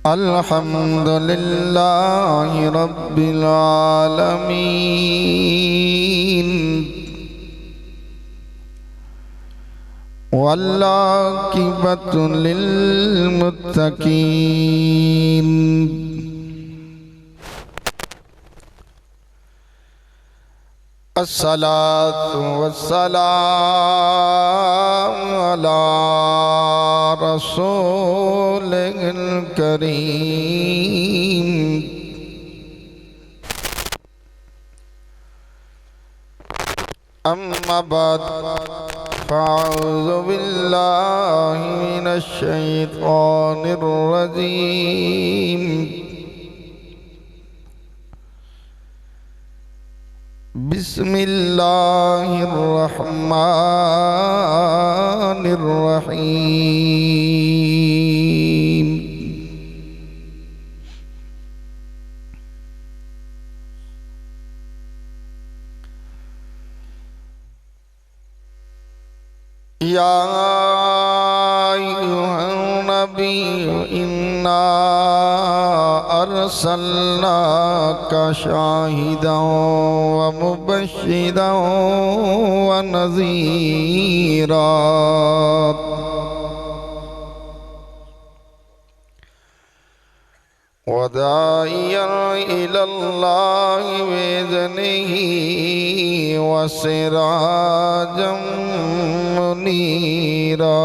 अल्हम्दुलिल्लाहि रब्बिल आलमीन वल्लाकिबतु लिल मुत्तकीन। अस्सलातु वस्सलामु अला रसूलिल करीम। अम्मा बाद फ़अऊज़ु बिल्लाहि मिनश शैतानिर रजीम। बिस्मिल्लाहिर्रहमानिर्रहीम। या अय्युहन नबिय्यु इन्ना अरसलनाका शाहिदन व मुबश्शिरन व नज़ीरा। व दाइयन इलल्लाहि बिइज़्निही व सिराजम मुनीरा।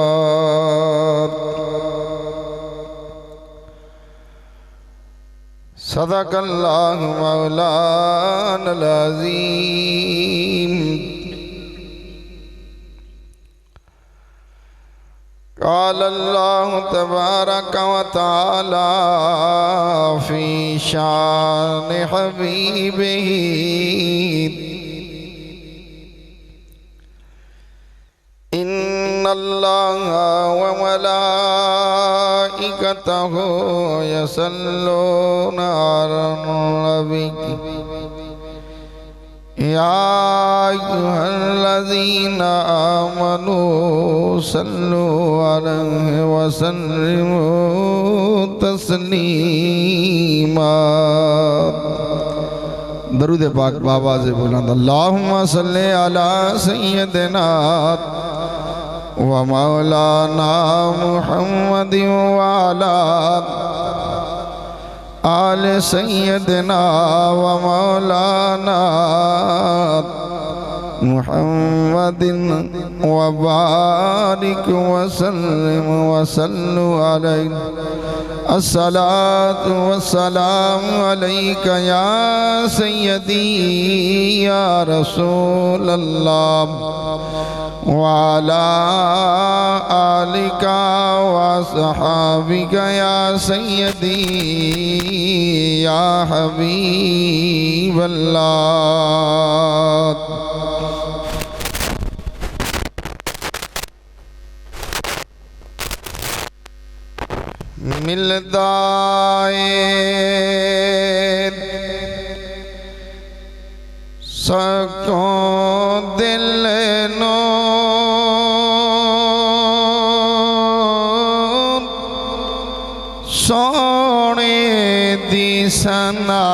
सदक़ल्लाहु मौलानल अज़ीम। क़ालल्लाहु तबारक व तआला फ़ी शान हबीबिही। इन्नल्लाहा व मलाइकतहु यसल्लूना अलन नबी। या अय्युहल्लज़ीना आमनू सल्लु अलैहि व सल्लिमू तस्लीमा। दरूद पाक बाबा से बुलंद। अल्लाहुम्मा सल्लि अला सय्यदिना व मौलाना मुहम्मदिन व अला आले सय्यदिना व मौलाना मुहम्मदिन व बारिक व सल्लिम व सल्लु अलैहि। अस्सलातु वस्सलामु अलैका या सय्यदी या रसूलल्लाह व अला आलिका व सहाबिका या सय्यदी या हबीबल्लाह। मिलदाए सको दिल नो सोने दी सना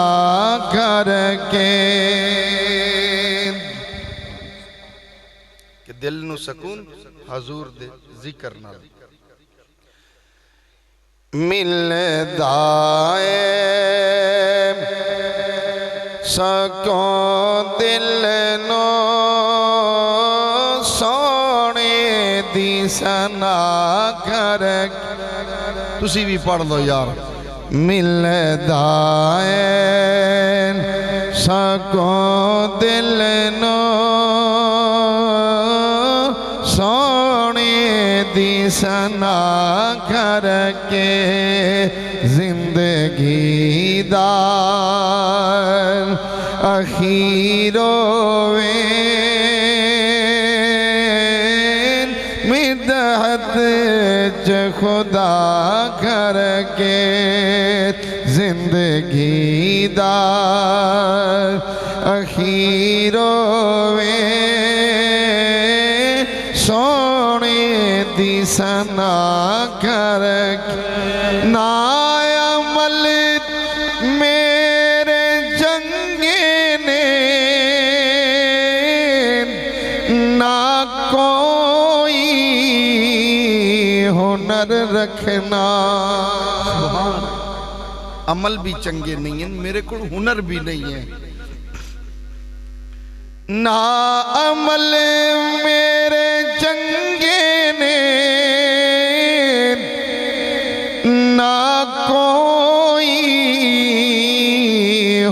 करके कि दिल नु सकून हजूर दे जिक्र नाल मिलदाए सको दिल नो सोने दी सना कर। तुसी भी पढ़ लो यार। मिलदाए सको दिल नो सोने दी सना करके जिंदगी दार अखीरो मिदहत च खुदा करके जिंदगी दार अखीरो दी सना कर ना अमल मेरे जंगे ने ना कोई हुनर रखना। अमल भी चंगे नहीं है, मेरे को हुनर भी नहीं है। ना अमल मेरे चंगे ने ना कोई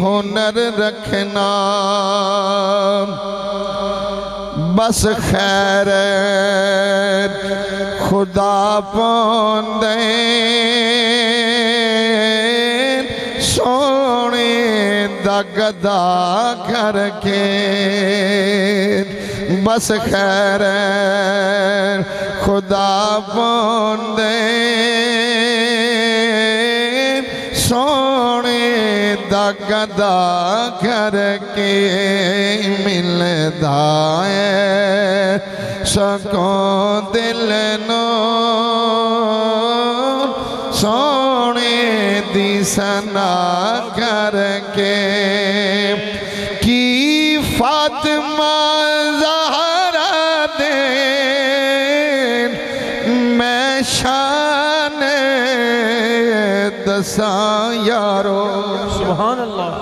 हुनर रखना। बस खैर खुदा पांदे सोने दा गदा करके। बस खैर खुदा पांदे सोने दा गदा करके मिलदा है सकों दिल नो सोने दी सना करके। की फातिमा ज़हरा दे मैं शान दसां यारो। सुभान अल्लाह।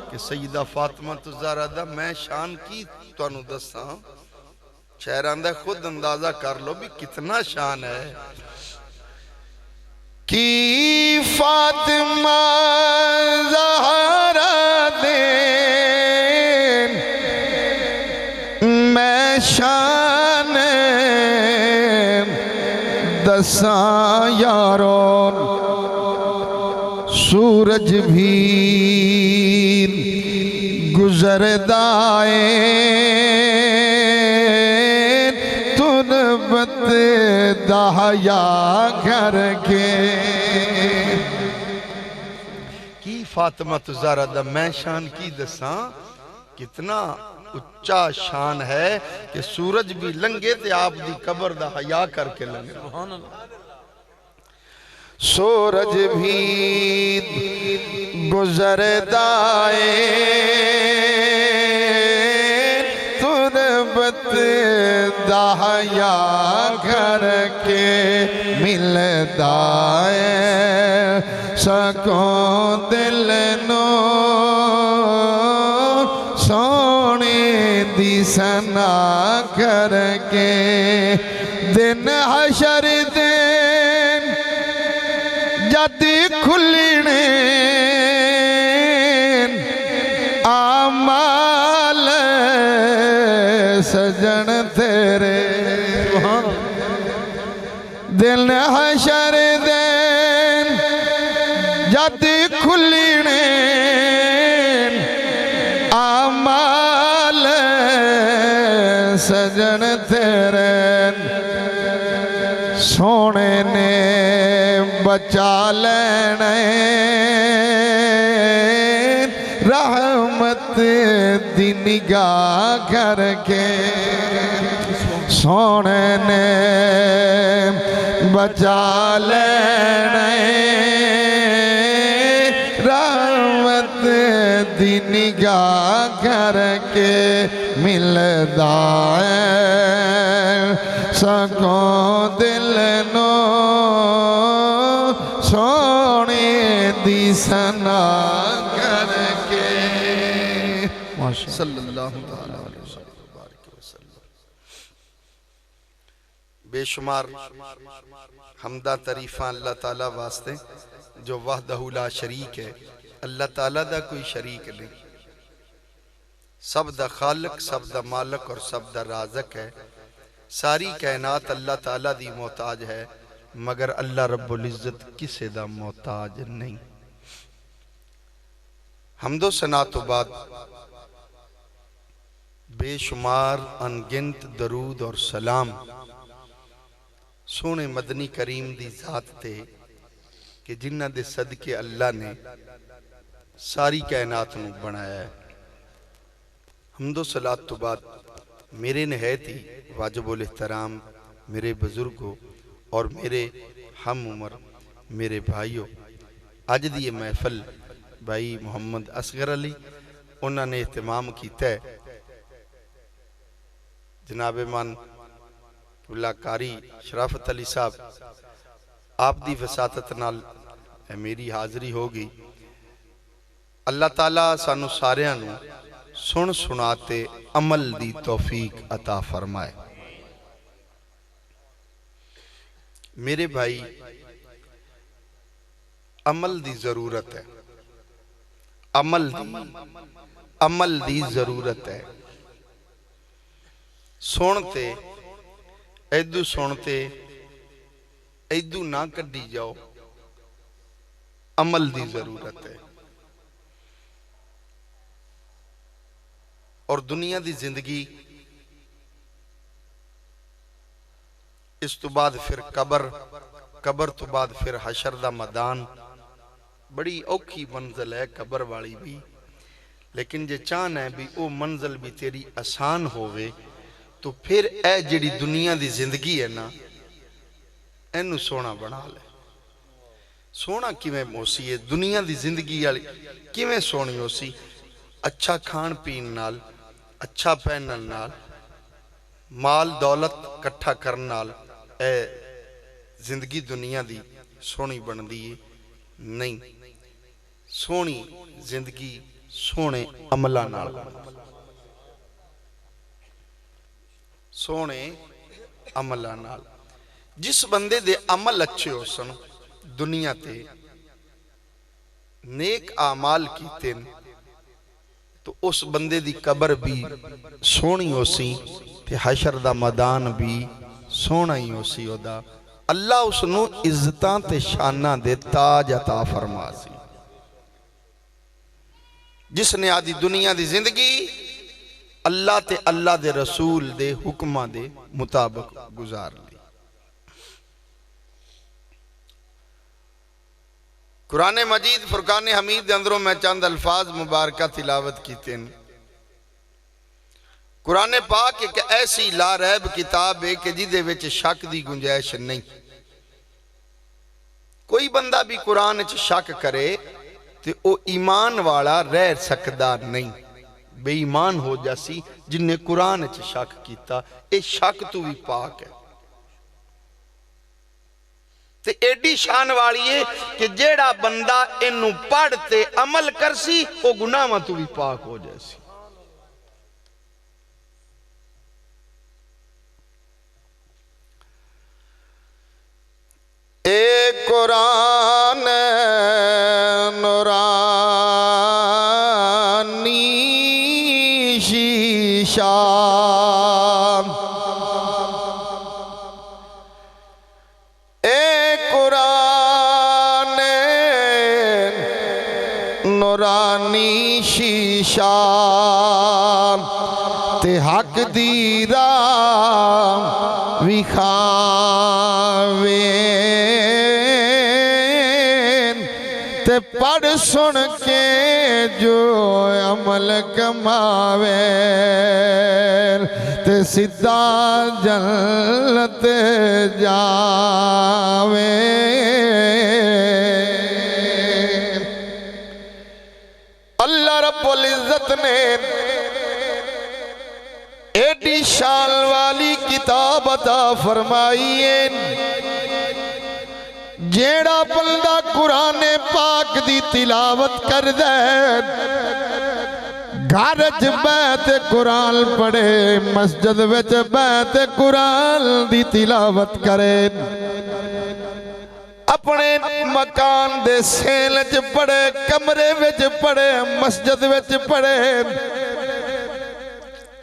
कि सईदा फातिमा तो ज़हरा दा मैं शान की तुहानू दसां। शहरां दा खुद अंदाजा कर लो भी कितना शान है। की फातिमा ज़हरा दे मैं शान दसां यारो। सूरज भी गुजरदा तुनबत दहया करके। की फातिमा तो ज़हरा दा मैं शान की दसां। कितना उच्चा शान है कि सूरज भी लंघे ते आप दी कब्र दा हया करके लंघे। सुभान अल्लाह। सूरज भी गुजरदा तुरबत दहया करके मिलदा सकों दिल नो सोने दी सना करके। दिन हशर दे जद खुलने आमाल सजन तेरे। दिल हशर दे जद खुलने आमाल सजन तेरे। सोने ने बचा लेने रहमत दी निगाह करके। सोने ने बचा लेने रहमत दी निगाह करके मिलदा सकों दिल नो सोने दी सना करके। सल्लल्लाहु तआला अलैहि वसल्लम। बेशुमार हमदा तरीफा अल्लाह ताला वास्ते जो वहदहु ला शरीक है। अल्लाह ताला दा कोई शरीक नहीं। सब दा खालिक, सब दा मालिक और सब दा राज़िक है। सारी कायनात अल्लाह ताला दी मोहताज है, मगर अल्लाह रब्बुल इज्जत किसे दा मोहताज नहीं। हमदो सना तो बाद बेशुमार अनगिनत दरूद और सलाम सोने मदनी करीम दी जात ते कि जिन्हां दे सदके अल्लाह ने सारी कायनात नूं बनाया है। हमदो सलात तो बाद मेरे नहायत ही वाजिबुल एहतराम मेरे बुजुर्गों और मेरे हम उम्र मेरे भाइयों, अज दी ये महफिल भाई मुहम्मद असगर अली उन्होंने एहतमाम किया है। जनाबे मन कारी शराफत अली साहब आप दी वसातत नाल मेरी हाज़री हो गई। अल्लाह ताला सानू सारियां नू सुन सुनाते अमल दी तौफीक अता फरमाए। मेरे भाई, अमल दी जरूरत है, अमल दी जरूरत है। सुनते ऐदू सुनते ऐदू ना कड्डी जाओ, अमल दी जरूरत है। और दुनिया दी जिंदगी इस तो बाद फिर कबर तो बाद फिर हशर दा मैदान, बड़ी औखी मंजिल है कबर वाली भी। लेकिन जे चाहना है भी वो मंजिल भी तेरी आसान होवे तो फिर ए जिहड़ी दुनिया दी जिंदगी है ना, इनू सोहना बना ले। सोहना किवें होसी है दुनिया दी जिंदगी वाली, किवें सोहनी होसी? अच्छा खान पीन नाल, अच्छा पहनन नाल, माल दौलत इकट्ठा करन नाल ए जिंदगी दुनिया दी सोहनी बनदी है नहीं। सोहनी जिंदगी सोहने अमलां नाल, सोहने अमलां नाल। जिस बंदे दे अमल अच्छे हो सन, दुनिया ते नेक आमाल कीते तो उस बंदे दी कबर भी सोहनी होसी ते हशर दा मैदान भी सोहना ही होसी। ओदा अल्लाह उसनू इज्जतां ते शाना दे ताज अता फरमासी। जिसने आदि दुनिया दी जिंदगी अल्लाह ते अल्लाह दे रसूल दे हुक्मां दे मुताबिक गुजार ली। कुरान मजीद फुरकान हमीद के अंदरों मैं चंद अल्फाज मुबारक तिलावत कीते हैं। कुरान पाक एक ऐसी लारैब किताब है कि जिदे विच शक की गुंजाइश नहीं। कोई बंदा भी कुरान च शक करे तो वह ईमान वाला रह सकता नहीं, बेईमान हो जासी जिन्हें कुरान च शक किया। यह शक तो भी पाक है ते एडी शान वाली है कि जेड़ा बंदा इनू पढ़ते अमल करसी वो गुनाहां तो भी पाक हो जासी। ए कुरान नूरानी शीशा, नूरानी शीशा ते हक दी राह विखावे ते पढ़ सुन के जो अमल कमावे ते सीधा जन्नत जावे। अल्लाह रब्बुल इज्जत ने एडी शान वाली किताब अता फरमाई है। जेड़ा बंदा कुरान पाक दी तिलावत कर दे, घर च बैठ कुरान पढ़े, मस्जिद विच बैठ कुरान दी तिलावत करे, अपने मकान दे सेल च पढ़े, कमरे विच पढ़े, मस्जिद विच पढ़े,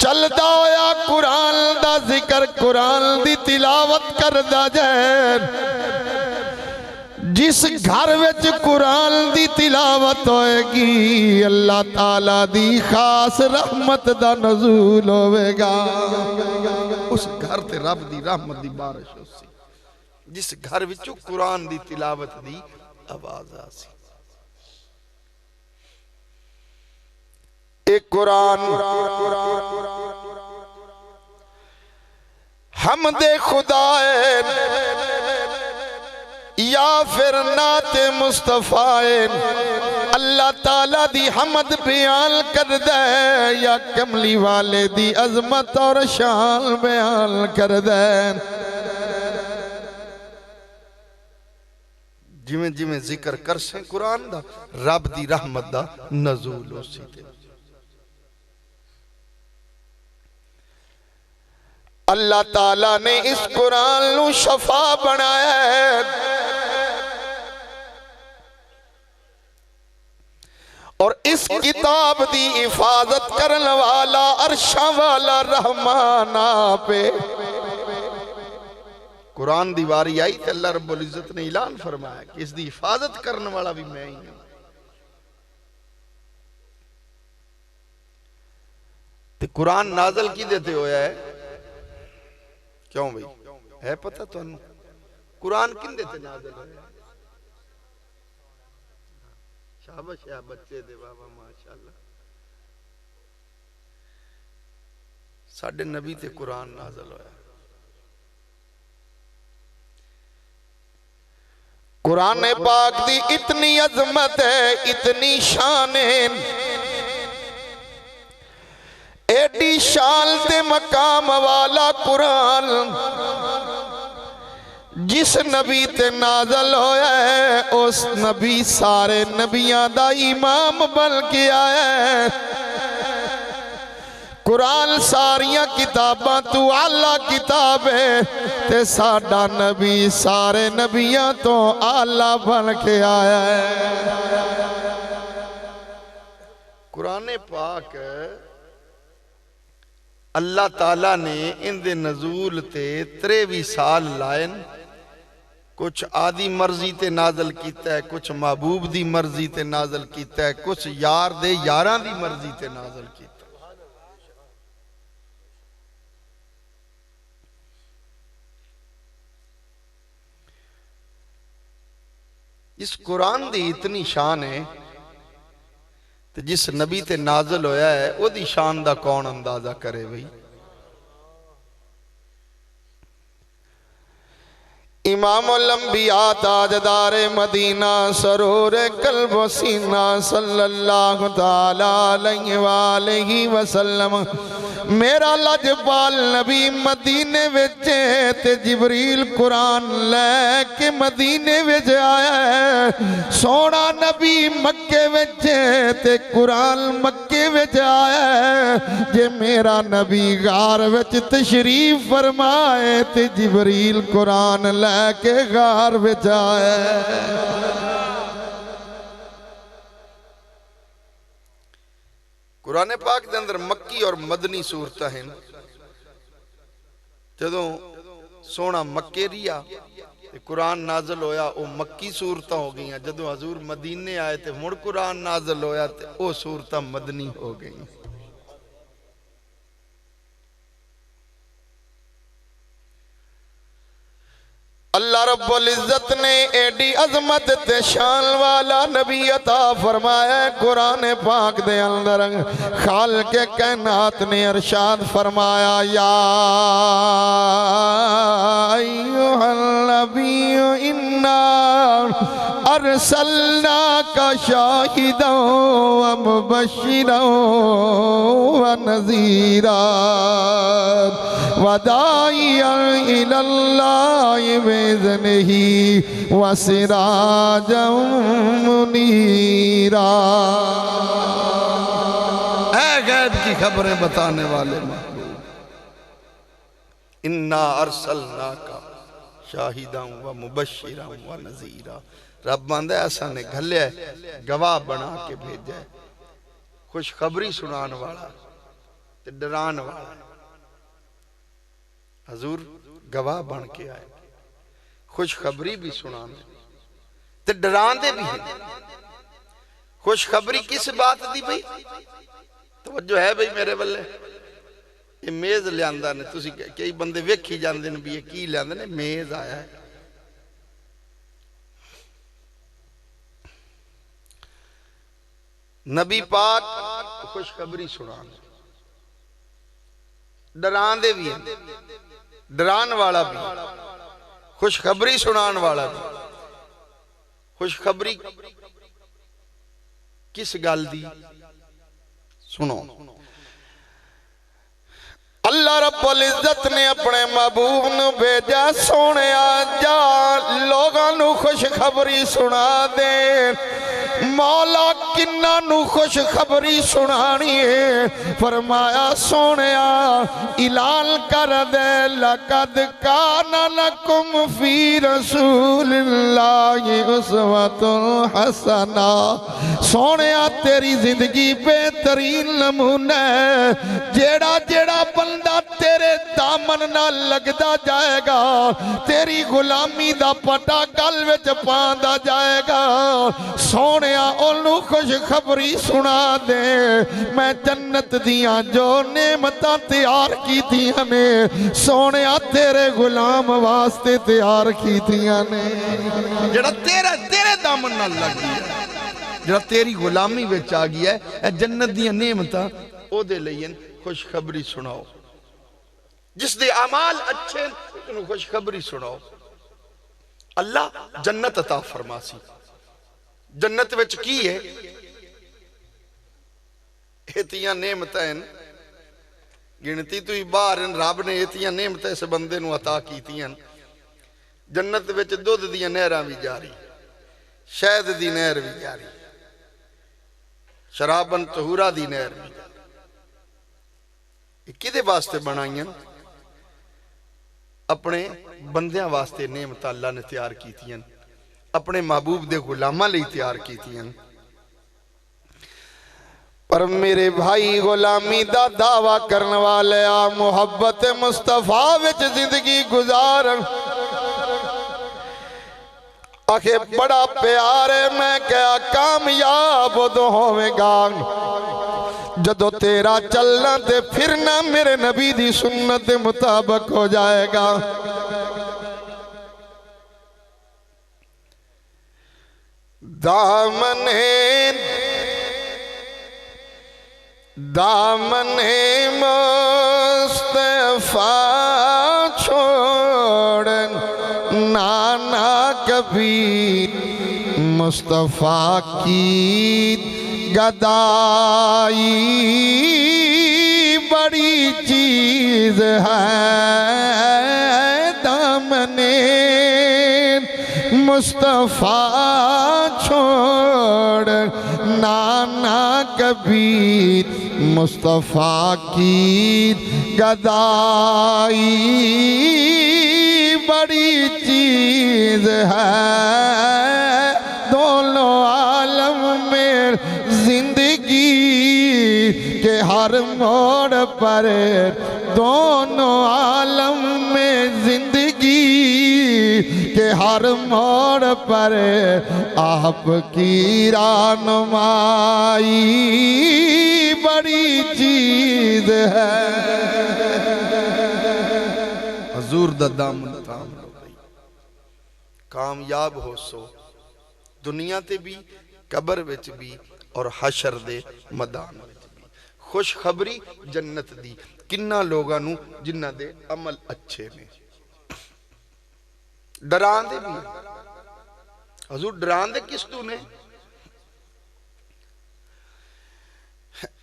चलदा होया कुरान दा जिक्र, कुरान दी तिलावत करदा जाए। जिस घर विच कुरान दी तिलावत होएगी, अल्लाह ताला दी खास रहमत दा नज़ूल होवेगा। उस घर ते रब दी रहमत दी बारिश होसी। जिस घर विचों कुरान दी तिलावत दी आवाज आसी। एक कुरान हमदे खुदा या फिर नाते मुस्तफाए अल्लाह ताला दी हमद बयान कर दे या कमली वाले दी अजमत और शान बयान कर दे। जिमें जिमें जिक्र कर से कुरान दा रब दी रहमत दा नज़ूल उसी ते। अल्लाह ताला ने इस कुरान नू शफा बनाया है और इस किताब दी हिफाजत करने वाला अरशा वाला रहमाना पे कुरान दी वारी आई तो अल्लाह रब्बुल इज्जत ने ऐलान फरमाया कि इसकी हिफाजत करने वाला भी मैं ही हूं। तो कुरान नाजल की देते होया है क्यों भाई है पता तुहानू कुरान किन देते नाजल होया? शाबाश या बच्चे दे बाबा माशाअल्लाह। साडे नबी ते कुरान नाजल होया। कुरान पाक दी इतनी अजमत है, इतनी शान है, एडी शान ते मकाम वाला कुरान जिस नबी ते नाजल होया है उस नबी सारे नबियां दा इमाम बन के आया है। कुरान सारिया किताबां तू आला किताब है ते साडा नबी सारे नबियां तो आला बन के आया है। कुरान पाक अल्लाह ताला ने इंदे नजूल ते 23 साल लायन। कुछ आदि मर्जी ते नाजल कीता है, कुछ महबूब दी मर्जी ते नाजल कीता है, कुछ यार दे यारां दी मर्जी ते नाजल कीता। इस कुरान दी इतनी शान है तो जिस नबी ते नाजल होया है ओदी शान दा कौन अंदाजा करे भाई। इमामुल अंबिया ताजदार मदीना सरूर कल्ब सीना सल्लल्लाहु ताला अलैहि वसल्लम मेरा लजपाल नबी मदीने विच ते जिबरील कुरान लैके मदीने विच आया है। सोना नबी मक्के विच ते कुरान मक्के विच आया है। जे मेरा नबी गार विच तशरीफ फरमाए ते जिबरील कुरान लैके गार विच आया है। कुरान पाक के अंदर मक्की और मदनी सूरत हैं। जदों सोना मक्के रिया कुरान नाजल होया वो मक्की सूरत हो गई। जदों हजूर मदीने आए तो मुड़ कुरान नाजल होया तो वो सूरत मदनी हो गई। अल्लाह रब्बुल इज्जत ने एडी अजमत ते शान वाला नबी अता फरमाया। कुरान पाक दे अंदर खालिक कायनात ने इरशाद फरमाया या अय्युहल नबी इन्ना अरसलनाका शाहिदन व मुबश्शिरन व नज़ीरा व दाइयन इलल्लाहि बिइज़्निही व सिराजम मुनीरा। ऐ गैब की खबरें बताने वाले महबूब इन्ना अरसलनाका शाहिदन व मुबश्शिरन व नज़ीरा। रब मांदा ऐसा ने घलिया गवाह बना के भेजा है, खुशखबरी सुनान वाला ते डरान वाला। हजूर गवाह बन के आए, खुशखबरी भी सुनाने ते डरांदे भी हैं। खुशखबरी किस बात दी भाई? तवज्जो है भाई मेरे बल्ले। ये मेज लियांदा ने, तुसी कई बंदे वेखी जांदे ने भी ये की लियांदे ने। मेज आया है। नबी पाक खुशखबरी सुनाने, डरांदे भी हैं। डरान वाला भी, खुशखबरी सुनान वाला भी। खुशखबरी किस गल दी? सुनो, अल्लाह रब्बुल इज्जत ने अपने महबूब नू भेजा, सोने जा लोगां नू खुशखबरी सुना दे। मौला किन्ना नू खुशखबरी सुनानी है? फरमाया सोने ऐलान कर दे, लक़द काना लकुम फी रसूलिल्लाहि उस्वतुन हसना। सोने तेरी जिंदगी बेहतरीन नमूना है। जेड़ा जेड़ा बंदा तेरे दामन नाल लगदा जाएगा, तेरी गुलामी दा पटा गल विच पांदा जाएगा, सोने ओनू खुशखबरी सुना दे, मैं जन्नत दियां जो नेमतां तैयार कीतियां ने सोने तेरे गुलाम वास्ते तैयार कीतियां ने। जेड़ा तेरे दामन नाल लग गया, जेड़ा तेरी गुलामी विच आ गया है, जन्नत दियां नेमतां ओदे लई खुशखबरी सुनाओ। जिसदे अमाल अच्छे उन्हें खुशखबरी सुनाओ। अल्लाह जन्नत अता फरमासी। जन्नत विच की है? इतियां नेमतां गिनती तो ही बाहर, रब ने इतियां नेमतां इस बंदे नूं अता कीतियां। जन्नत विच दुध दियां नहरां भी जारी, शहद दी नहर भी जारी, शराबन तहूरा दी नहर भी जारी। किदे वास्ते बनाईयां? अपने बंदियां वास्ते नेमतां अल्लाह ने तैयार कीतियां, अपने महबूब दे गुलामां लई तैयार कीतियां। पर मेरे भाई गुलामी दा दावा करने वाले आ मुहब्बत मुस्तफा विच जिंदगी गुजारन। आखे बड़ा प्यार है, मैं क्या कामयाब उदों होवेगा जदों तेरा चलना ते फिरना मेरे नबी दी सुन्नत के मुताबिक हो जाएगा। दामने मुस्तफा छोड़ नाना कबीर, मुस्तफा की गदाई बड़ी चीज है। दामने मुस्तफा छोड़ नाना कबीर, मुस्तफा की गदाई बड़ी चीज है। दोनों आलम में जिंदगी के हर मोड़ पर, दोनों आलम में जिंदगी के हर मोड़ पर आपकी रहनुमाई बड़ी चीज है। हजूर दा दामन थाम लो भाई, कामयाब हो सो दुनिया ते भी, कबर विच भी और हशर दे मैदान विच भी। खुशखबरी जन्नत दी किन्ना लोगां नूं जिन्हां दे अमल अच्छे ने। डरांदे भी हजूर, डरांदे किस तू ने?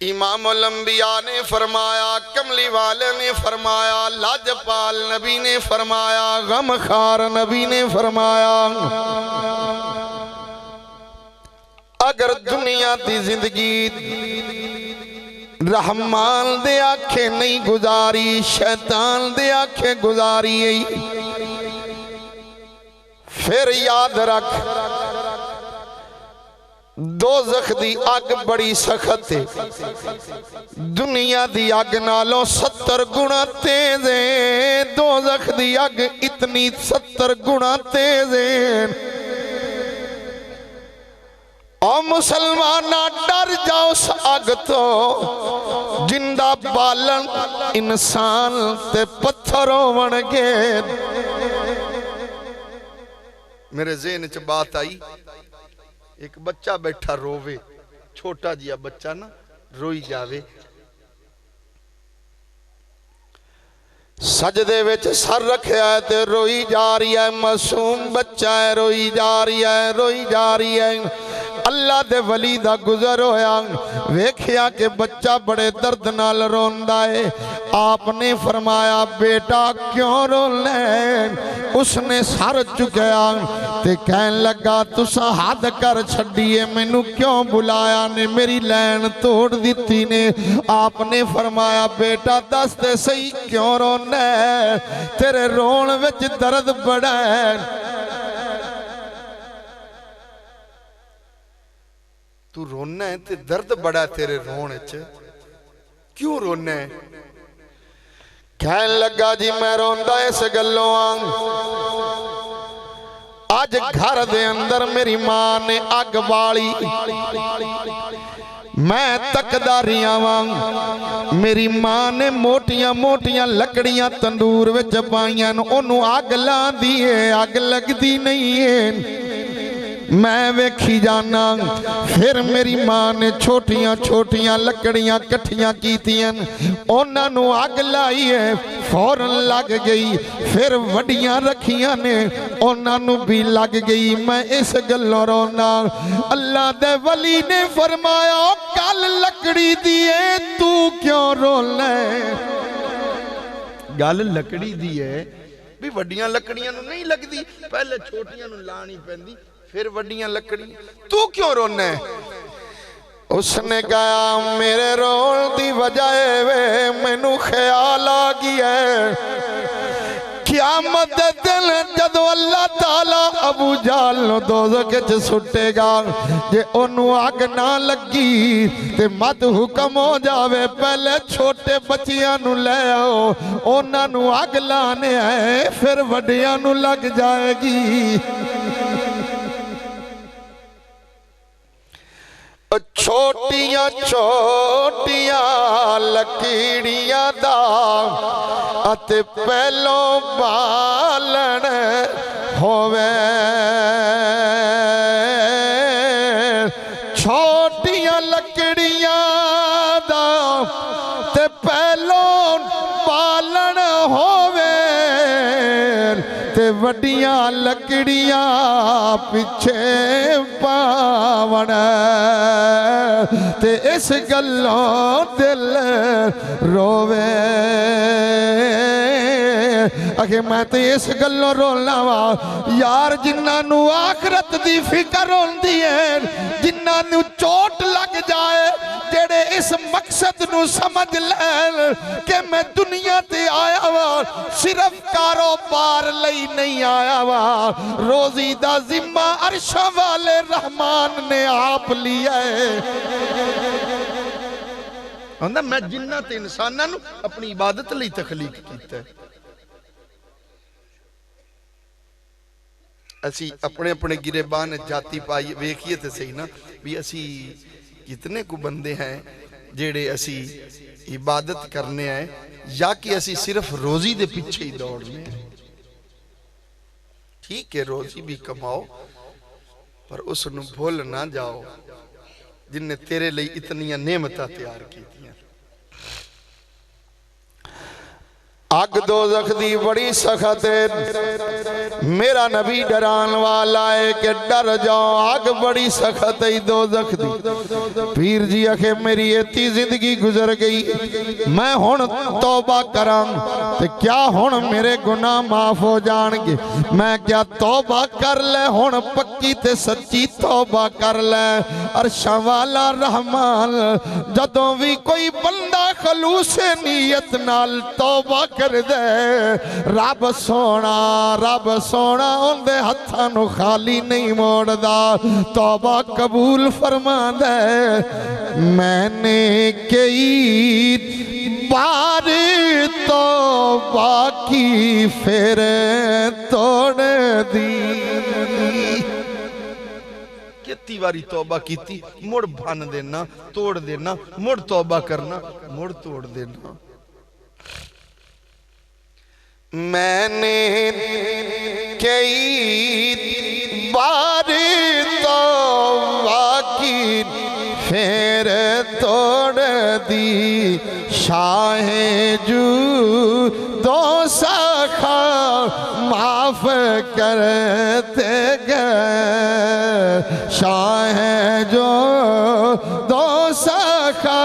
इमाम अल-अंबिया ने फरमाया, कमली वाले ने फरमाया, लाजपाल नबी ने फरमाया, गमखार नबी ने फरमाया, अगर दुनिया की जिंदगी रहमान दे आखे नहीं गुजारी, शैतान दे आखे गुजारी, फिर याद रख दोज़ख दी अग बड़ी सख्त है। दुनिया दी अग नालों 70 गुना तेज है। दोज़ख दी अग इतनी 70 गुना तेज है। और मुसलमाना डर जाओ उस अग तो जिंदा बालन इंसान ते पत्थर होवणगे। मेरे ज़हन च बात आई, एक बच्चा बैठा रोवे, छोटा जिहा बच्चा ना रोई जावे। सजदे विच सर रखिया है ते रोई जा रही है। मासूम बच्चा है, रोई जा रही है, रोई जा रही है। अल्लाह दे वली दा गुजर होया, वेखिया कि बच्चा बड़े दर्द नाल रोंदा है। आपने फरमाया बेटा क्यों रोना है? उसने सर चुकया ते कहन लगा तुसा हद कर छड़िए, मैनू क्यों बुलाया ने, मेरी लैन तोड़ दी ने। आपने फरमाया बेटा दस ते सही क्यों रोना है? तेरे रोन विच दर्द बड़ा है। तू रोना है ते दर्द बड़ा तेरे रोने च, क्यों रोना है? कहन लगा जी मैं रोंदा इस गल्लों अज घर दे अंदर मेरी मां ने अग बाली, मैं तकदा रिया वां। मेरी मां ने मोटियां मोटियां लकड़ियां तंदूर विच पाईयां, ओनू अग लांदी है, अग लगदी नहीं है। मैं वेखी जाना। फिर मेरी मां ने छोटियां छोटियां लकड़ियां कट्ठियां कीतियां, उन्होंने अग लाई है, फौरन लग गई। फिर वड्डियां रखियां ने, उन्होंने भी लग गई। मैं इस गल्लों रोना। अल्लाह दे वली ने फरमाया कल लकड़ी दी है, तू क्यों रोना है? गल लकड़ी दी है भी वड्डियां लकड़ियां नूं नहीं लगदी, पहले छोटियां नूं लानी पैंदी, फिर वड्डियां लकड़ी, तू क्यों रोना है? उसने कहा मेरे रोन की वजह वे मैनू ख्याल आ गया है, क़यामत दे दिन जदों अल्लाह ताला अबू जाल नु दोज़ख च सुटेगा, जे ओनू अग ना लगी ते मत हुक्म हो जावे पहले छोटे बच्चियां नु ले आओ, ओना नु अग लाने है, फिर वड्डियां नु लग जाएगी। छोटियां छोटियां लकीड़ियां दा अते पहलो बालन होवे, छोटियां लकड़ियां दा ते पहलो बालन होवे, ते वड्डियां लकड़ियां पिछे पावन। ते इस गल्लों दिल रोवे। अगे मैं तो इस गल्लों रोना वा यार, जिन्होंने आखरत दी फिक्र होंदी है, जिन्होंने चोट लग जाए, जेड़े इस मकसद नू समझ लैन कि मैं दुनिया ते आया वा सिर्फ कारोबार लई नहीं आया वा, रोजी दा जिम्मा अर्शा वाले रहमान ने आप लिया है। आंदा मैं जिन्ना ते इंसानां नू अपनी इबादत लई तखलीक कीता है। असी अपने अपने गिरेबान जाति पाई वेखिए तो सही ना भी असी कितने को बंदे हैं जेड़े असी इबादत करने आए, या कि असी सिर्फ रोजी दे पीछे ही दौड़ने। ठीक है रोजी भी कमाओ, पर उसनू भूल ना जाओ जिन्हें तेरे लिए इतनी नेमतां तैयार की। अग दोज़ख दी बड़ी सख्त है, मेरा नबी डरान वाला है कि डर जाओ, अग बड़ी सख्त है दोज़ख दी। पीर जी आखे मेरी इतनी जिंदगी गुजर गई, मैं हुण तौबा करां ते क्या हुण मेरे गुनाह माफ हो जाणगे? मैं क्या तौबा कर ले, हुण पक्की ते सच्ची तौबा कर ले। अरशा वाला रहमान जदों भी कोई बंदा खलूस नीयत नाल तौबा कर दे, रब सोना उनके हत्थां नूं खाली नहीं मोड़दा, तौबा कबूल फरमा दे। मैंने कई बार तौबा की फिर तोड़ दी, कितनी बारी तौबा की, मुड़ भन देना, तोड़ देना, मुड़ तौबा करना, मुड़ तोड़ देना। मैंने कई बार तौबा की फिर तोड़ दी, शाहे जू दो माफ करते गए शाह जो दो सखा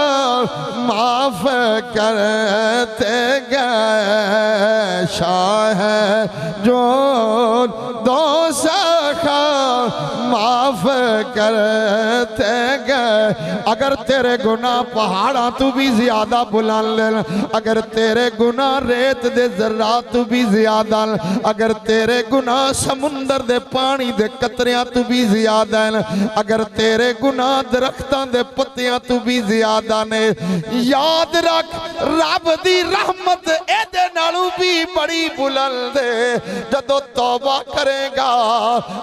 माफ करते गए शाह जो दो सखा माफ करते गए। अगर तेरे गुनाह पहाड़ा तू भी ज्यादा बुला लेना, अगर तेरे गुनाह रेत दे जर्रा तू भी ज्यादा, अगर तेरे गुनाह समुंदर दे पानी दे कतरियां तू भी ज्यादा है, अगर तेरे गुनाह दरख्तां दे पत्तियां तू भी ज्यादा ने, याद रख रब दी रहमत एदे नालों भी बड़ी बुलंद है। जदों तौबा करेगा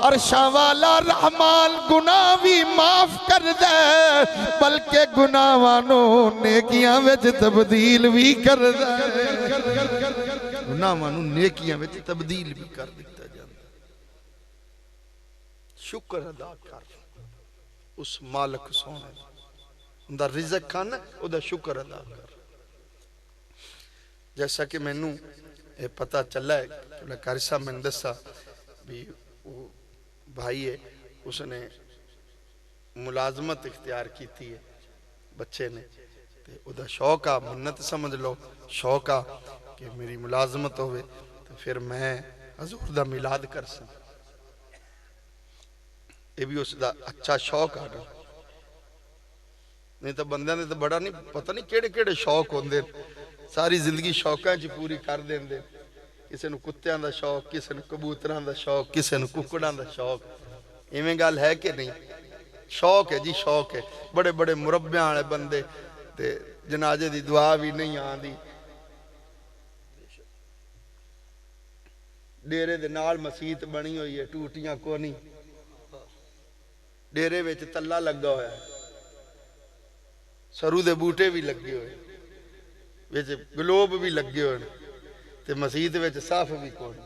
अरशां वाला रहमान गुनाह भी माफ कर दे, बल्कि गुनाहां नूं नेकियां विच तब्दील भी कर दे, गुनाहां नूं नेकियां विच तब्दील भी कर दिता जांदा। शुक्र अदा कर उस मालिक सोने दा, उनदा रिज़्क खाना उदा शुक्र अदा कर। जैसा कि मैनू ये पता चला है कि कारी साहब मैंने दसा भी वो भाई है, उसने मुलाजमत इख्तियार की है बच्चे ने, तो उदा शौक आ, मन्नत समझ लो शौक आ कि मेरी मुलाजमत होवे तो फिर मैं हजूर दा मिलाद कर सा। ये भी उसका अच्छा शौक आ, नहीं तो बंदे ने तो बड़ा नहीं पता नहीं केड़े केड़े शौक होंदे, सारी जिंदगी शौकां च पूरी कर देंदे। किसी नूं कुत्तियां दा शौक, किसी नूं कबूतरां दा शौक, किसी नूं कुकड़ां दा शौक। इवें गल है कि नहीं? शौक है जी, शौक है। बड़े बड़े मुरब्बियां वाले बंदे ते जनाजे दी दुआ भी नहीं आंदी, डेरे दे नाल मसीत बनी हुई है, टूटियां कोनी, डेरे विच तल्ला लगा होया, सरू दे बूटे भी लगे हुए, विच गलोब भी लगे हुए ते मसीत विच साफ भी कोई।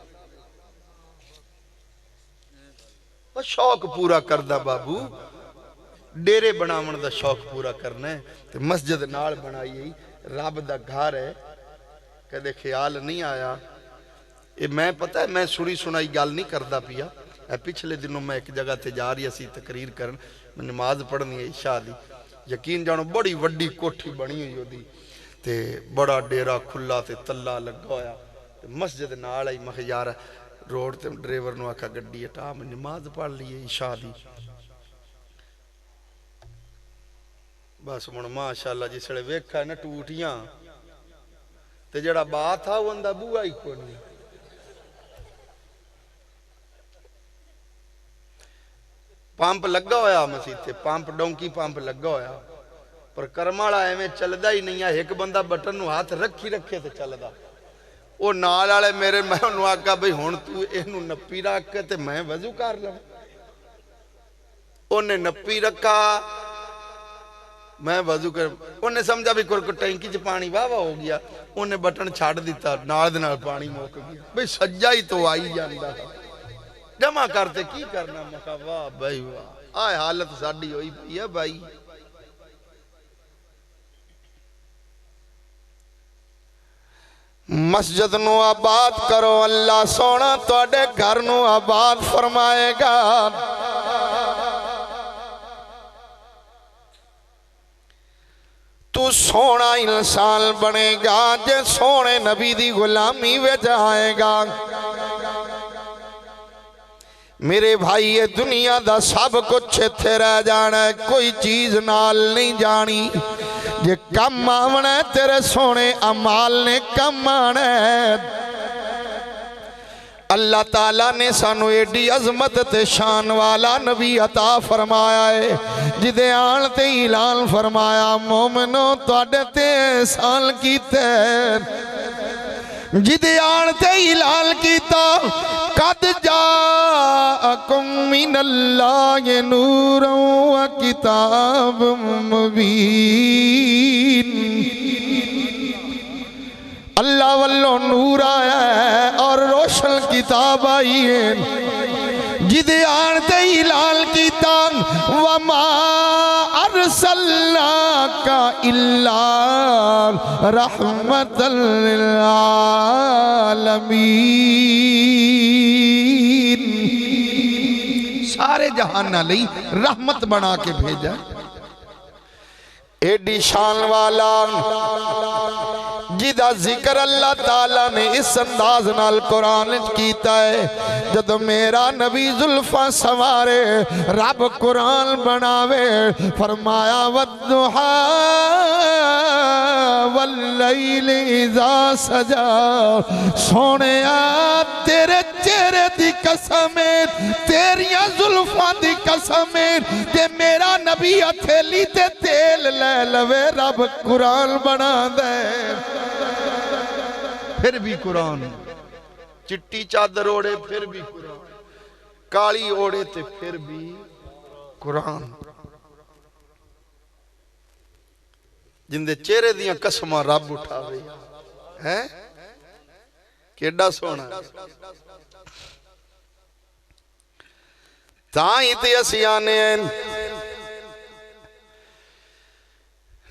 शौक पूरा करदा बाबू, डेरे बनावन दा शौक पूरा करना है ते मस्जिद नाल बनाई रब दा घर है, कदे ख्याल नहीं आया। ये मैं पता है मैं सुनी सुनाई गल नहीं करता पिया। पिछले दिनों मैं एक जगह ते जा रही सी तकरीर करन, मैं नमाज पढ़नी है इशा दी, यकीन जानो बड़ी वड्डी कोठी बनी हुई ओदी ते बड़ा डेरा खुला ते तल्ला लगा होया ते मस्जिद नाल आई। मैं यार रोड ते ड्राइवर नूं आखा गड्डी हटा, मैं नमाज पढ़ ली इशा दी। बस हुण माशाअल्लाह जिसले वेखा ना टूटियां ते जड़ा बात था उनदा बूआ ही कोई नहीं। पंप लगा होया मसीते, पंप डोंकी पंप लगा होया, पर कर्म वाला एवें चलदा ही नहीं है। एक बंदा बटन नूं हाथ रखी रखे ते चलदा। वो नाल वाले मेरे, मैं उन्होंने आखा बई हुण तू इहनूं नप्पी रख ते मैं वजू कर लवां। उन्हें नप्पी रखा, मैं वजू कर, उन्हें समझा भी कोई टैंकी च पानी वाह वाह हो गया, उन्हें बटन छड़ दिता, नाल दे नाल पानी मुक गया। बई सज्जा ही तो आई जांदा, जमा करते की करना। मैं कहा वाह भाई वाह, आह हालत साडी होई पई है भाई। मस्जिद नू आबाद करो, अल्लाह सोना तुहाडे घर नू आबाद फरमाएगा। तू सोना इंसान बनेगा जे सोने नबी दी गुलामी विच आएगा। मेरे भाई ये दुनिया दा सब कुछ इत्थे रह जाना है, कोई चीज नाल नहीं जानी। जे कम आवना है तेरे सोने अमाल ने कम आना है। अल्लाह ताला ने सानू एडी अजमत ते शान वाला नबी अता फरमाया है, जिदे आन ते ऐलान फरमाया मोमिनो तुहाडे ते एहसान कीते, जिदे आन ते ऐलान कीता कद जाअकुम मिनल्लाहि नूरुन व किताबुम मुबीन। अल्लाह वल्लों नूर आया है और रोशन किताब आई है, जिदे आन ते ऐलान कीता वमा अरसलना का इल्ला रहमतल लिल आलमीन। सारे जहान लई रहमत बना के भेजा। एडी शान वाला जिदा जिक्र अल्लाह ताला ने इस अंदाज नाल कुरान कीता है। जब मेरा नबी जुल्फा सवारे रब कुरान बनावे फरमाया वद्दुहा वल्लैल इज़ा सजा। सोनिया तेरे चेहरे दी कसम है, तेरिया जुल्फा दी कसम है कि मेरा नबी हथेली ते तेल ले लवे रब कुरान बना दे। फिर भी कुरान, चिट्टी चादर ओढ़े फिर भी कुरान, काली ओढ़े ते फिर भी कुरान। जिंदे चेहरे दियां कसमां रब उठावे हैं, केड़ा सोना। ताई ते असी आने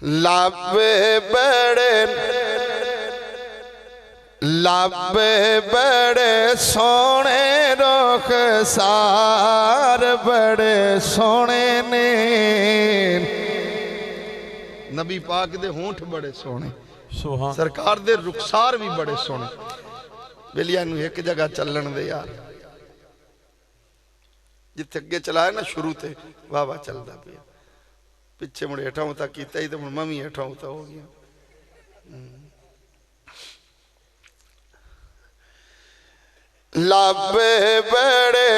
लाबे बड़े लाबे बड़े सोने रुख सार बड़े सोने ने। नबी पाक दे होंठ बड़े सोने, सरकार दे रुखसार भी बड़े सोने। बेलिया नू एक जगह चलन दे यार, जिथे अगे चलाया ना शुरू ते वाह वाह चलता पिया, पिछे मुड़े हेठा उता किया ही तो मैं भी हेठा उता हो गया। लाबे बड़े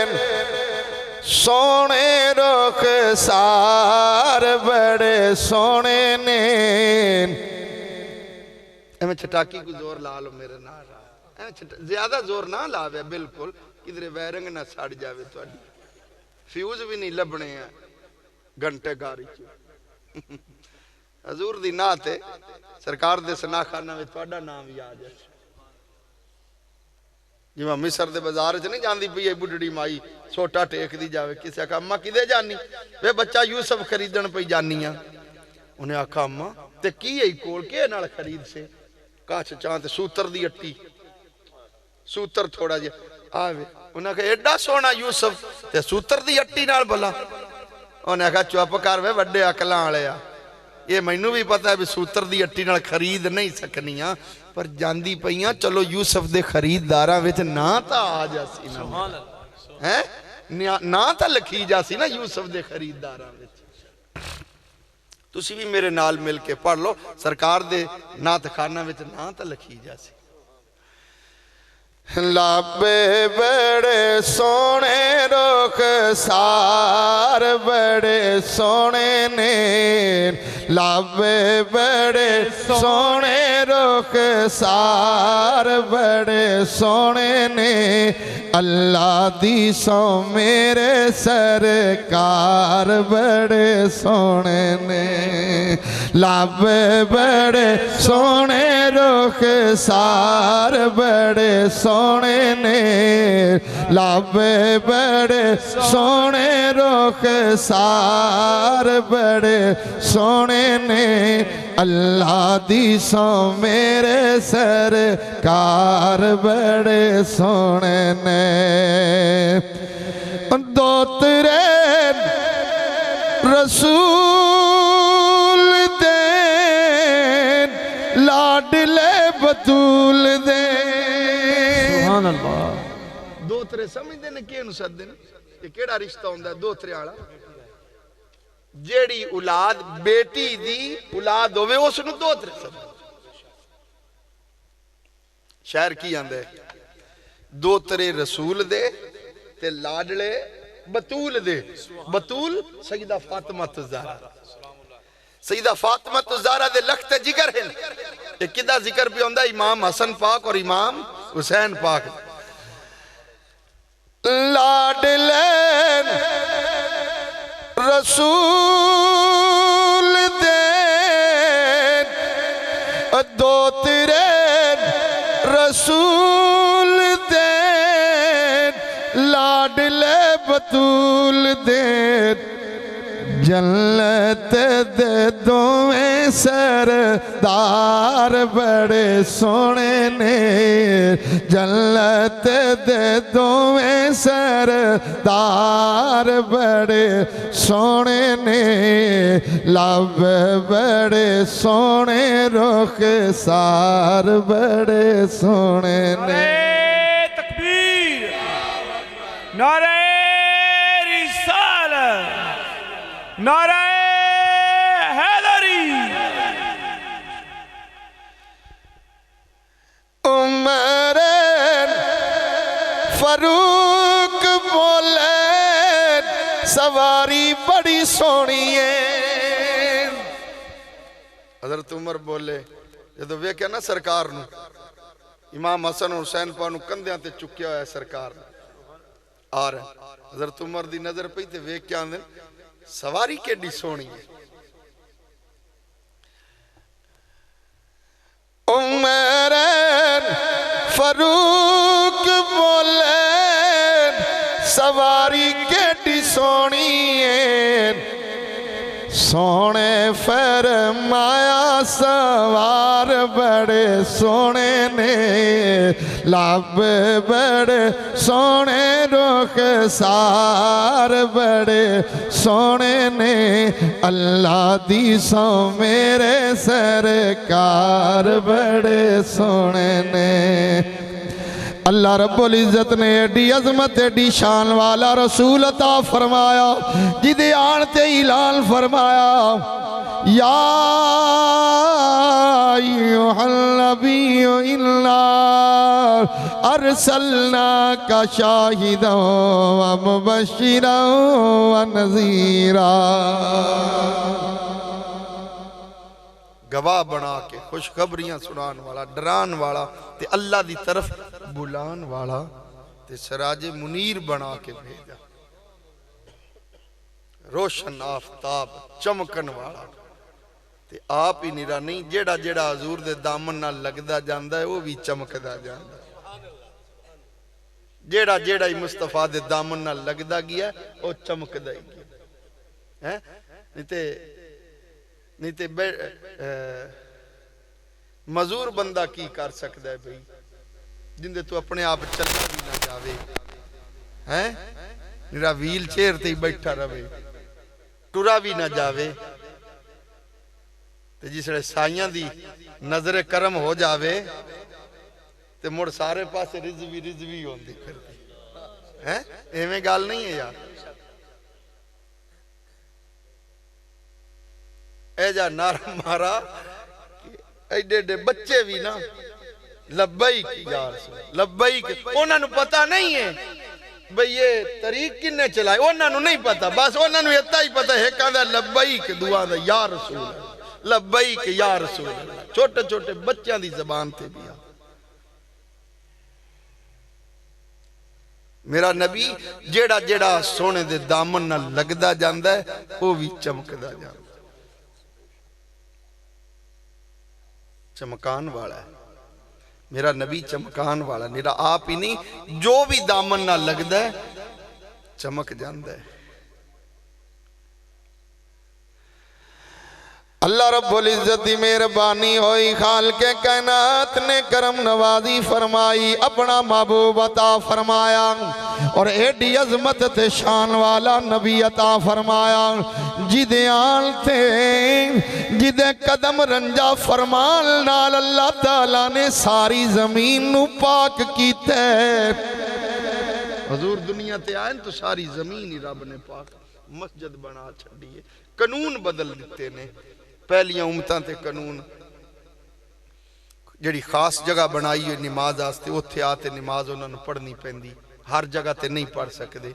सोने रुख सार बड़े सोने ने। एवं चटाकी को जोर ला लो मेरे नाल, ज्यादा जोर ना लावे, बिल्कुल किधरे वैरंग ना सड़ जावे, थोड़ी फ्यूज भी नहीं लभने हैं घंटे गारी च। हजूर दी नात है, सरकार दे सनाखाना में थोड़ा नाम भी आ जाए। जिवें मिस्र दे बाजार च नहीं जाती पई बुढ़ड़ी माई छोटा टेक दी जावे, किसी आखा अम्मा किदे जानी, वे बच्चा यूसुफ खरीदन पई जानी आ। उन्हें आखा अम्मा ते की है कोल के नाल खरीद से, कछ चांत सूतर दी अट्टी, सूतर थोड़ा जिहा आवे। उन्हें आखा एडा सोहना यूसुफ ते सूतर दी अट्टी नाल भला। उन्हें आखा चुप कर वे वड्डे अकलां वाले आ, ये मैनू भी पता है भी सूतर दी अट्टी नाल खरीद नहीं सकनियां, पर जांदी पईयां चलो यूसुफ दे खरीददारां विच ना तां आ जासी ना, हैं ना तां लिखी जासी ना यूसुफ दे खरीददारां विच। तुसी भी मेरे नाल मिल के पढ़ लो, सरकार दे नात खाना विच ना तां लिखी जासी। लाबे बड़े सोने रुख सार बड़े सोने ने। लाबे बड़े सोने रुख सार बड़े सोने ने। अल्लाह दी सौ मेरे सरकार बड़े सोने ने। लाबे बड़े सोने रुख सार बड़े सोने ने। लाबे बड़े सोने रुख सार बड़े सोने ने। अल्लाह दी सौ मेरे सरकार बड़े सोने ने। दो तेरे रसूल दे लाडले बतूल दे। सुभान अल्लाह। दो तेरे समझते ने किहनू सददे ने, ये केड़ा रिश्ता हुंदा दो तेरे वाला। जेड़ी औलाद बेटी दी औलाद होवे उसनू दो तेरे सददे। शायर की आंदे दो तेरे रसूल दे ते लाडले बतूल दे। बतूल सईदा फातिमा ज़हरा, सईदा फातिमा ज़हरा दे लखते जिगर हैं। एक किदा जिक्र भी होंदा इमाम हसन पाक और इमाम हुसैन पाक। लाडले रसूल दे दो तेरे रसूल दे लाडले बतूल दे। जन्नत दे दोवें सरदार बड़े सोने ने जन्नत दे दोवें सरदार बड़े सोने ने लब बड़े सोने रुख सार बड़े सोने ने। तकबीर नारे रिसालत नारे हैदरी। उमर फरूक बोले सवारी बड़ी सोहनी है। हज़रत उमर बोले जो वेख्या ना सरकार नू इमाम हसन हुसैन पा कंधियां ते चुक्या होया सरकार आ रहा। हज़रत उमर दी नजर पई ते वेख्या आंदे सवारी केडी सोहनी है। उमर फरूक बोले सवारी केडी सोहनी है। सोने फरमाया सवार बड़े सोने ने लब बड़े सोने रुख सार बड़े सोने ने अल्लाह दी सौ मेरे सरकार बड़े सोने ने। अल्लाह रब्बुल इज़्ज़त ने एडी अज़मत एडी शान वाला रसूल अता फरमाया जिदे आन ते ऐलान फरमाया या अय्युहल नबिय्यु इन्ना अरसलनाका शाहिदन व मुबश्शिरन व नज़ीरा। गवाह बना के खुशखबरियां सुनान वाला डरान वाला ते अल्लाह दी तरफ बुलान वाला ते सराजे मुनीर बना के भेजा। रोशन आफताब चमकन वाला ते आप ही निरा नहीं जेड़ा जेड़ा हजूर दे दामन नाल लगदा जांदा है वो भी चमकदा जांदा। जेड़ा जेड़ा ही मुस्तफा दे दामन नाल लगदा गया वो चमकदा ही गया है। नहीं ते मजूर बंदा की कर सकता है भाई जिंदे तू अपने आप चलना भी ना जावे है। मेरा व्हील चेयर ते ही बैठा रहे टुरा भी ना जावे ते जिसले साइयां दी नजर करम हो जावे ते मुड़ सारे पासे रिजवी होंदी फिरदी है। एवें गल नहीं है यार। ऐजा नारा मारा एडे एडे बच्चे भी ना लब्बैक यार लब्बैक उन्होंने पता नहीं है भाई ये तरीक किन्ने चलाए उन्होंने नहीं पता बस उन्होंने इतना ही पता है कहता लब्बैक दुआ दा या रसूल लब्बैक या रसूल। छोटे छोटे बच्चों की जबान थे भी मेरा नबी जेड़ा जेड़ा सोने दे दामन नाल लगदा जांदा है वो भी चमकदा जांदा। चमकान वाला है मेरा नबी चमकान वाला मेरा आप ही नहीं जो भी दामन ना लगता है चमक जाता है। अल्लाह रब्बुल इज़्ज़त दी मेहरबानी होई खाल के कायनात ने करम नवाजी फरमाई अपना महबूब अता फरमाया और एडी अजमत ते शान वाला नबी अता फरमाया जिदे आल थे जिदे कदम रंजा फरमान नाल अल्लाह ताला ने सारी जमीन नू पाक कीते। हुजूर दुनिया ते आए तो सारी जमीन ही रब ने पाक मस्जिद बना छड़ी है कानून बदल दिते ने। पहलियां उम्मतां ते कानून जिहड़ी खास जगह बनाई हुई नमाज वास्ते उत्थे आते नमाज उन्होंने पढ़नी पैंदी हर जगह ते नहीं पढ़ सकते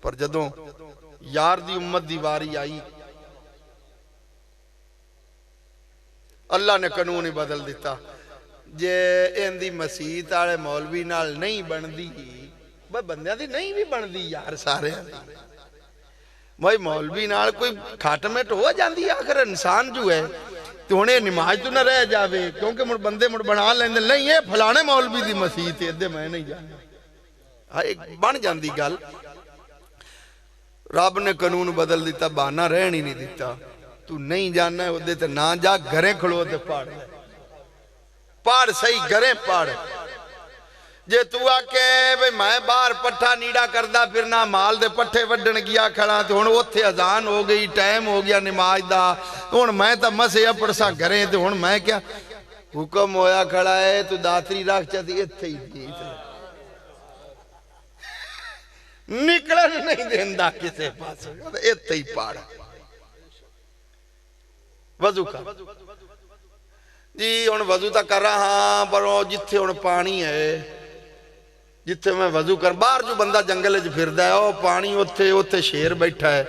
पर जदों यार दी उम्मत दी वारी आई अल्लाह ने कानून ही बदल दिता। जे इनदी मसीत वाले मौलवी नाल नहीं बनदी भाई बंदियां दी नहीं भी बनदी यार सारे भाई मौलवी नाल कोई खाटमेट हो जाती आखिर इंसान जो है तो हुणे नमाज तो ना रह जावे क्योंकि मुड़ बंदे मुड़ बना लेंदे नहीं ये फलाने मौलवी दी मसीत है मैं नहीं जाना एक बन जाती गल। रब ने कानून बदल दिता बहाना रहन ही नहीं दिता तू नहीं जाना उदे ते ना जा, घरे खड़ो ते पढ़ पढ़ सही, घरे पढ़। जे तू आके भाई मैं बाहर पट्ठा नीड़ा करदा फिरना, माल दे पट्ठे वड्डण गया खड़ा, तो हुण उत्थे अजान हो गई, टाइम हो गया नमाज दा, हुण मैं तां मसे अपड़सा घरे, ते हुण मैं क्या हुक्म होया खड़ा है तू दातरी रख चाहती इत्थे ही निकलन नहीं देंदा किसे पासे, इत्थे ही पढ़ वजू कर जी। हुण वजू तां कर रहा, पर जिथे हुण पानी है, जिथे मैं वजू कर, बाहर जो बंदा जंगल च फिरदा है वो पानी, उत्थे उत्थे शेर बैठा है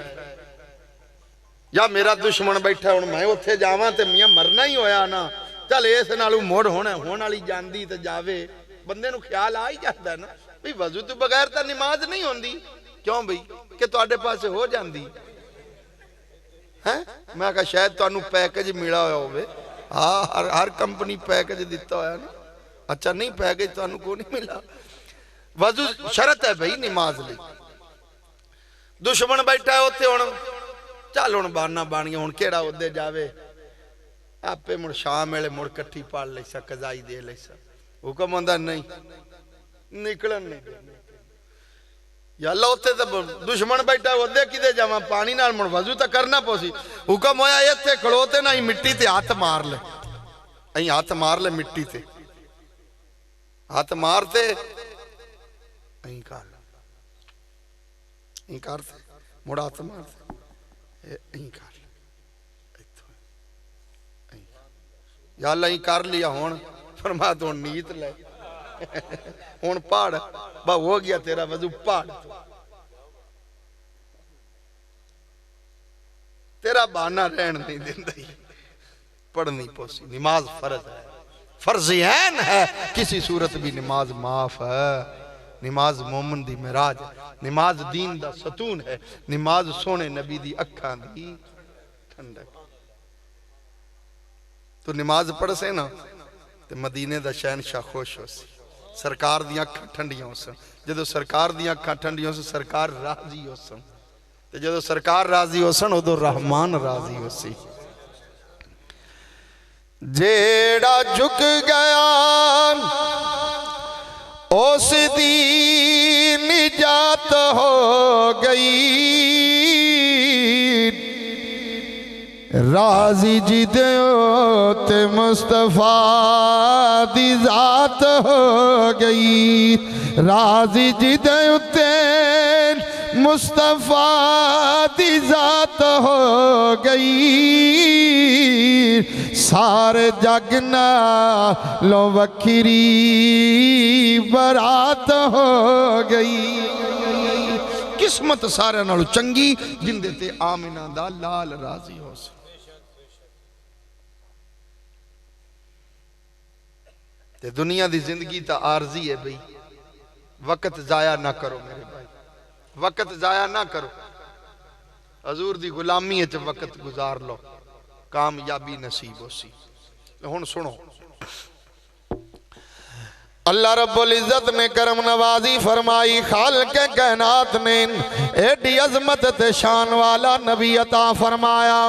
या मेरा दुश्मन बैठा, हुण मैं उत्थे जावां ते मियां मरना ही होया ना, चल इस नालों मुड़ होने वाली जांदी ते जावे, बंदे नूं ख्याल आ ही जाता ना भी वजू तो बगैर तो नमाज नहीं होंदी, क्यों बई कि तुहाडे पासे हो जांदी है। मैं कहा शायद तुहानूं पैकेज मिला होया होवे, हाँ हर कंपनी पैकेज दिता होया ना, अच्छा नहीं पैकेज तुहानूं कोई नहीं मिला। वजू शरत है भाई नमाज लई। दुश्मन बैठा है उत्थे, हुण चल हुण बाना बाणियां, हुण केड़ा उदे जावे, आपे मुड़ शाम वेले मुड़ कट्ठी पढ़ लैसा, कजाई दे लैसा। हुक्म आंदा नहीं निकलन नहीं देना या अल्लाह, उत्थे तो दुश्मन बैठा उदे किदे जावां, पानी नाल मुड़ वजू तो करना पोसी। हुक्म होया इत्थे खड़ोते ना ही मिट्टी ते हाथ मार ले, अहीं हाथ मार ले मिट्टी ते, हाथ मारते अहीं कर अहीं करते मुड़ हाथ मारते अहीं कर या अल्लाह कर लिया। हुण फरमा तो नीत ले हुण पढ़, बा हो गया तेरा वजू, पढ़ तेरा बहाना रहन नहीं देंदा, पढ़नी पोसी। नमाज फर्ज है, फर्ज ऐन है, किसी सूरत भी नमाज माफ है। नमाज मोमन दी मेराज, नमाज दीन दा सतून है, नमाज सोने नबी दी अखां दी ठंडक। तो नमाज पढ़ से ना तो मदीने दा शहनशाह खुश हो सी, सरकार दी अखां ठंडियां हो सन। जदों सरकार दी अखां ठंडियां हो सरकार राजी हो सन, ते जदों सरकार राजी हो सन उदों रहमान राजी हो सी। जेड़ा झुक गया उस दी निजात हो गई, राजी जिदे ते मुस्तफा दी जात हो गई, राजी जिदे ते मुस्तफा दी जात हो गई, सारे जग नालों वखरी बरात हो गई। किस्मत सारे नालों चंगी जिंदे ते आमिना दा लाल राजी हो सी। ते दुनिया दी जिंदगी तो आरजी है भाई, वक्त जाया ना करो मेरे भाई, वक्त जाया ना करो। हजूर दी गुलामी च वक्त गुजार लो, कामयाबी नसीब हो सी। हुण सुनो, अल्लाह रब्बुल इज्जत ने करम नवाजी फरमाई, खालिक कायनात ने एडी अजमत ते शान वाला नबी अता फरमाया,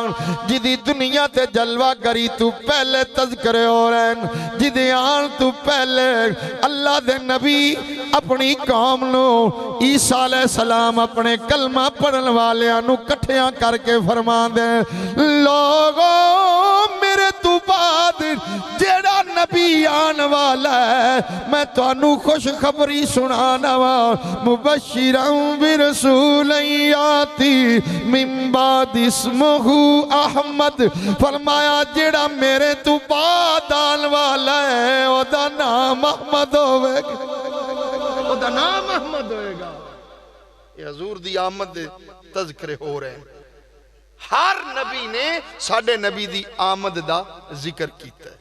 जिदी दुनिया ते जलवा करी तू पहले तज़किरे हो रहे, जिदे आन तू पहले अल्लाह दे नबी अपनी कौम नो ईसा अलैहिस्सलाम अपने कलमा पढ़न वालियां नु इकट्ठियां करके फरमा दे, लोगो मेरे तू बाद जेड़ा नबी आन वाला है मैं तुहानू खुशखबरी सुनाना वा, मुबश्शिरन बिरसूल याती मिन बाद इस्मुहु अहमद। फरमाया जेड़ा मेरे तू बाद आने वाला है ओदा नाम अहमद होवेगा, ओदा नाम अहमद होएगा। ये हजूर दी आमद दे तज़किरे हो रहे हैं। हर नबी ने साडे नबी दी आमद दा जिक्र कीता है।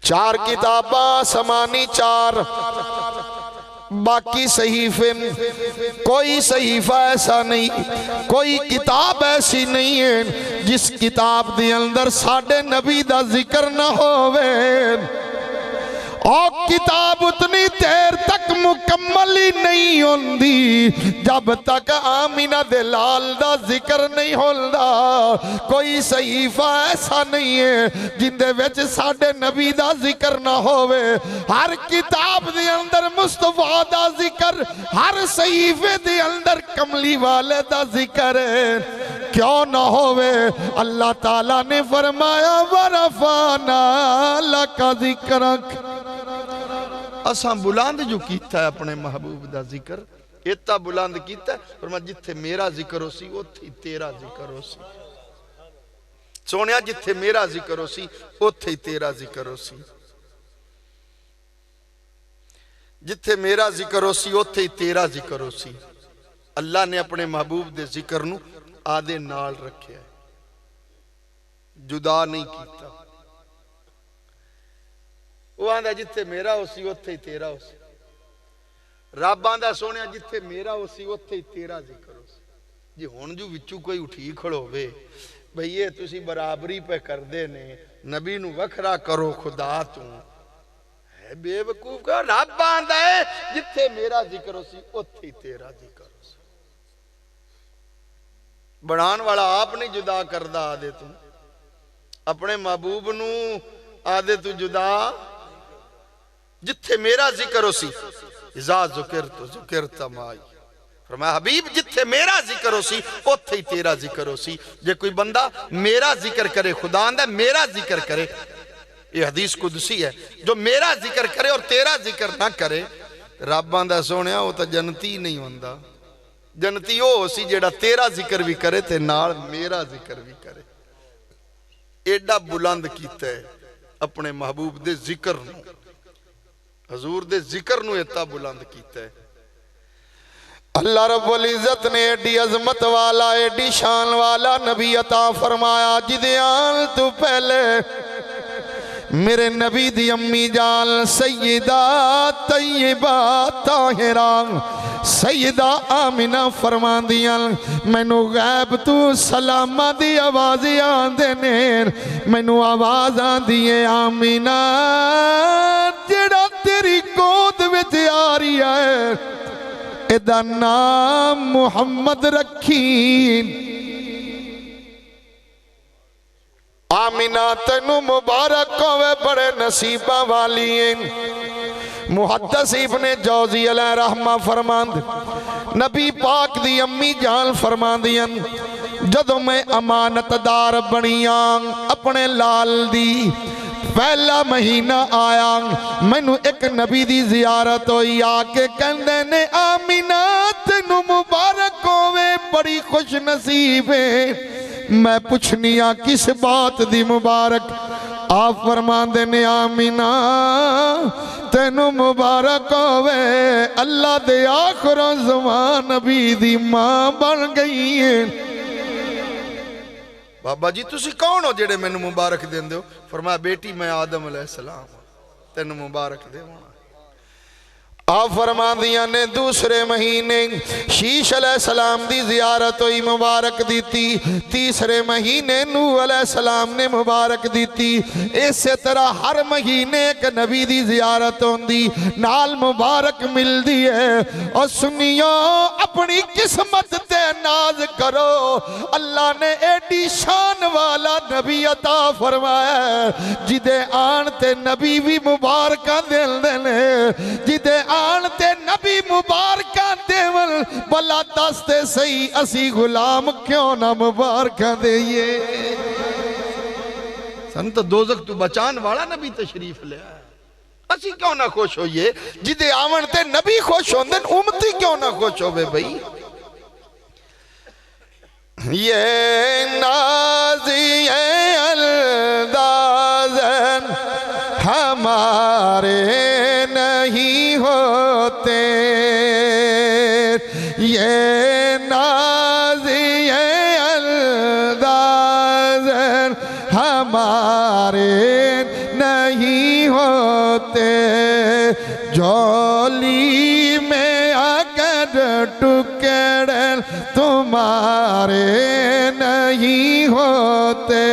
चार किताबां समानी चार, बाकी सहीफे कोई सहीफा ऐसा नहीं, कोई किताब ऐसी नहीं है जिस किताब के अंदर साडे नबी दा जिक्र न होवे। और किताब उतनी देर तक मुकम्मल ही नहीं नहीं होंदी जब तक आमिना दे लाल दा जिक्र नहीं होंदा। कोई सहीफा ऐसा नहीं है जिंदे विच साडे नबी दा जिक्र ना होवे। हर किताब दे अंदर मुस्तफा दा जिक्र, हर सहीफे दे अंदर कमली वाले दा जिक्र है। क्यों ना होवे? अल्लाह ताला ने फरमाया वरफाना लका जिक्रक, असा बुलंद जो कीता है अपने महबूब दा जिक्र, इतना बुलंद कीता है। फरमाया जिथे मेरा जिक्र होसी उथे तेरा जिक्र होसी। सोनिया जिथे मेरा जिक्र होसी उथे तेरा जिक्र होसी। जिथे मेरा जिक्र होसी उथे तेरा जिक्र होसी। अल्लाह ने अपने महबूब दे जिक्र नू आदे नाल रखिया, जुदा नहीं कीता। वो आंदा जिथे मेरा होसी उथे ही तेरा होसी। रब आंदा सोनिया जिथे मेरा होसी उथे ही तेरा जिक्र होसी। जी हुण जो विचू कोई उठी खड़ोवे भई ये तुसी बराबरी पे करदे ने, नबी नू वखरा करो खुदा तू, है बेवकूफ का। रब आंदा है जिथे मेरा जिक्र होसी उथे ही तेरा जिक्र होसी। बनाने वाला आप नहीं जुदा करदा आदे तू, अपने महबूब नू आदे तू जुदा। जिथे मेरा जिक्र होसी इज़ा ज़ुकिरतु ज़ुकिरत माई। फरमाया हबीब जिथे मेरा जिक्र होसी उथे ही तेरा जिक्र होसी। जे कोई बंदा मेरा जिक्र करे, खुदा आंदा मेरा जिक्र करे, ये हदीस कुदसी है, जो मेरा जिक्र करे और तेरा जिक्र ना करे, रब आंदा सोनिया वो तो जन्नती नहीं होंदा। जन्नती वो होसी जेड़ा तेरा जिक्र भी करे ते नाल मेरा जिक्र भी करे। एडा बुलंद कीता है अपने महबूब दे जिक्र नू, हजूर दे जिक्र नू इतना बुलंद कीता है। अल्लाह रब्बुल इज्जत ने एडी अजमत वाला, एडी शान वाला नबी अता फरमाया जिदे आन तू पहले मेरे नबी दी अम्मी जान सैयदा तैयबा ताहिरा सैयदा आमिना फरमांदियां मैनू गैब तू सलामा दी आवाज़ आंदे ने, मैनू आवाज़ आंदी है आमिना जेड़ा तेरी गोद विच आ रही है एदा नाम मुहम्मद रखी। आमिना तेनू मुबारक होवे, बड़े नसीबा वाली है। मुहद्दिस इब्ने जौज़ी अलैह रहमा फरमांद नबी पाक दी अम्मी जान फरमांदियां जदों मैं अमानतदार बनियां अपने लाल दी पहला महीना आया, मैनू एक नबी दी जियारत होई, आके कहंदे ने आमिना तेनू मुबारक होवे, बड़ी खुश नसीब है। मैं पुछनी आ किस बात दी मुबारक? आप फरमांदे ने आमिना तेनू मुबारक होवे, अल्लाह दे आखिर ज़मान नबी दी मां बन गई है। बाबा जी तुसी कौन हो जेड़े मैनू मुबारक देंदे हो? फरमाया बेटी मैं आदम अलैहिस्सलाम तेनू मुबारक देवां। आप फरमांदियां ने दूसरे महीने शीश अलैहिस्सलाम दी जियारत हुई, मुबारक दी। तीसरे महीने नूह अलैहिस्सलाम ने मुबारक दी। इसे तरह हर महीने एक नबी दी जियारत होंदी, नाल मुबारक मिलदी है। और सुनियो अपनी किस्मत ते नाज करो, अल्लाह ने एडी शान वाला नबी अता फरमाया जिदे आन ते नबी भी मुबारक देंदे ने, जिदे आन ते नबी मुबारक देवल। भला दसते सही असी गुलाम क्यों ना मुबारक देइए? सन तो दोजख तू बचान वाला नबी तशरीफ लिया, असी क्यों ना खुश होइए? जिदे आवन ते नबी खुश होंदे उम्मती क्यों ना खुश होवे भाई? ये नाज़िए अंदाज़न हमारे नहीं होते, ये नाज़िए अंदाज़न हमारे नहीं होते, झोली में अगर टुकड़े तुम्हारे नहीं होते,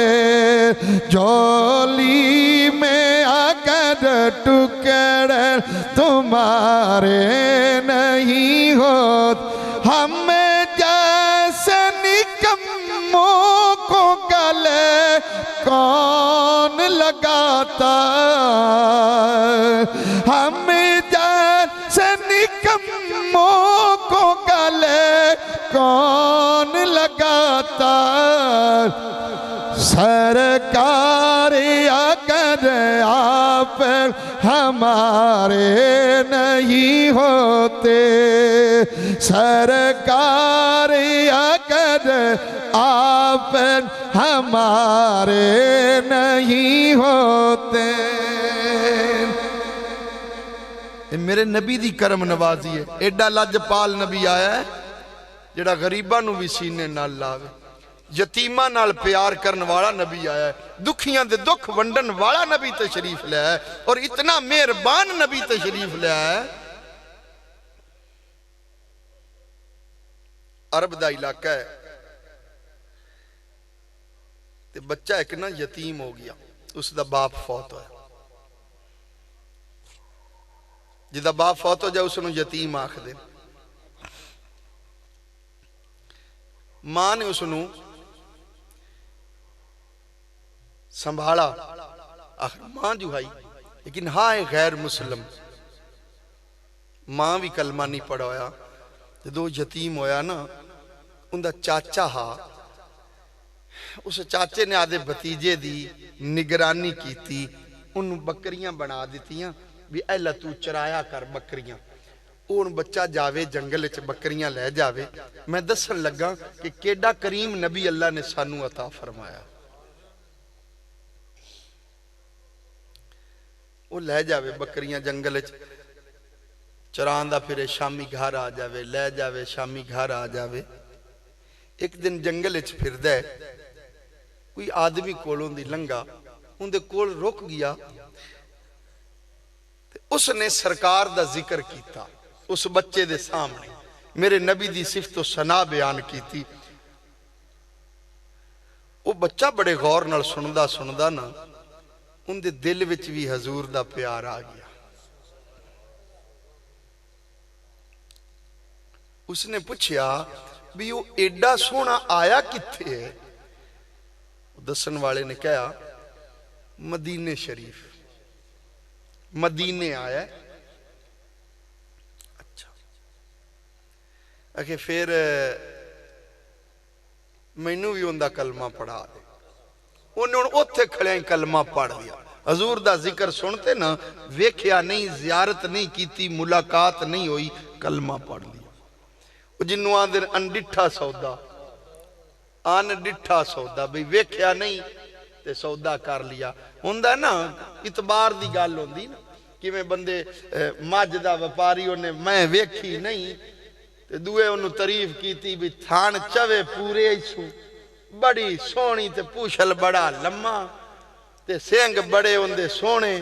झोली में अगर टुकड़े बड़े तुम्हारे नहीं होते। हमें जैसे निकम्मों को गले कौन लगाता, हमें जैसे निकम्मों को गले कौन लगाता। सरकार अगर आप हमारे नहीं होते, सरकार अगर आप हमारे नहीं होते। मेरे नबी दी करम नवाजी है। एडा लजपाल नबी आया है जिहड़ा गरीबां नूं भी सीने नाल लावे, यतीमां नाल प्यार करने वाला नबी आया है, दुखियां दे दुख वंडन वाला नबी तशरीफ लिया है, और इतना मेहरबान नबी तशरीफ लिया है। अरब दा इलाका है ते बच्चा एक ना यतीम हो गया, उसका बाप फौत होया। जिदा बाप फौत हो जाए उसनूं यतीम आखदे। मां ने उसनूं संभाला, आखिर मां जुहाई, लेकिन हाँ है गैर मुसलम, मां भी कलमा नहीं पढ़ाया। जो यतीम होया ना, उनका चाचा हा, उस चाचे ने आदे भतीजे दी निगरानी की, उन बकरियां बना दित्तियां भी ऐला तू चराया कर बकरियां। उन बच्चा जावे जंगल च बकरियां लै जावे। मैं दसन लगा कि केडा करीम नबी अल्लाह ने सानू अता फरमाया। वो लै जावे बकरियां जंगल च चरांदा फिरे, शामी घर आ जावे, लै जावे शामी घर आ जावे। एक दिन जंगल च फिरदा है, कोई आदमी कोलों दी लंघा, उनदे कोल रुक गया, उसने सरकार दा जिक्र किया उस बच्चे दे सामने, मेरे नबी दी सिफत तो सना बयान की थी। वो बच्चा बड़े गौर नाल सुनदा सुनदा ना, उनदे दिल विच भी हजूर दा प्यार आ गया। उसने पूछया भी वो एडा सोहना आया किथे है? दसन वाले ने कहा मदीने शरीफ, मदीने आया। अच्छा, आखे फिर मैनू भी उनका कलमा पढ़ा दे। उन्हें हुण उत्थे खड़े कलमा पढ़ लिया। हजूर दा जिक्र सुनते ना, वेख्या नहीं, जियारत नहीं की, मुलाकात नहीं हुई, कलमा पढ़ लिया। जिन्हों आंदे अनडिठा सौदा, अनडिठा सौदा, भी वेख्या नहीं ते सौदा कर लिया। हुंदा ना इतबार दी गल होंदी ना, किवें बंदे मझ दा व्यापारी, उन्हें मैं वेखी नहीं ते दुए उन्होंने तारीफ की भी थान चवे पूरे इसू, बड़ी सोहनी ते पूछल बड़ा लम्मा ते सिंग बड़े उनदे सोहने।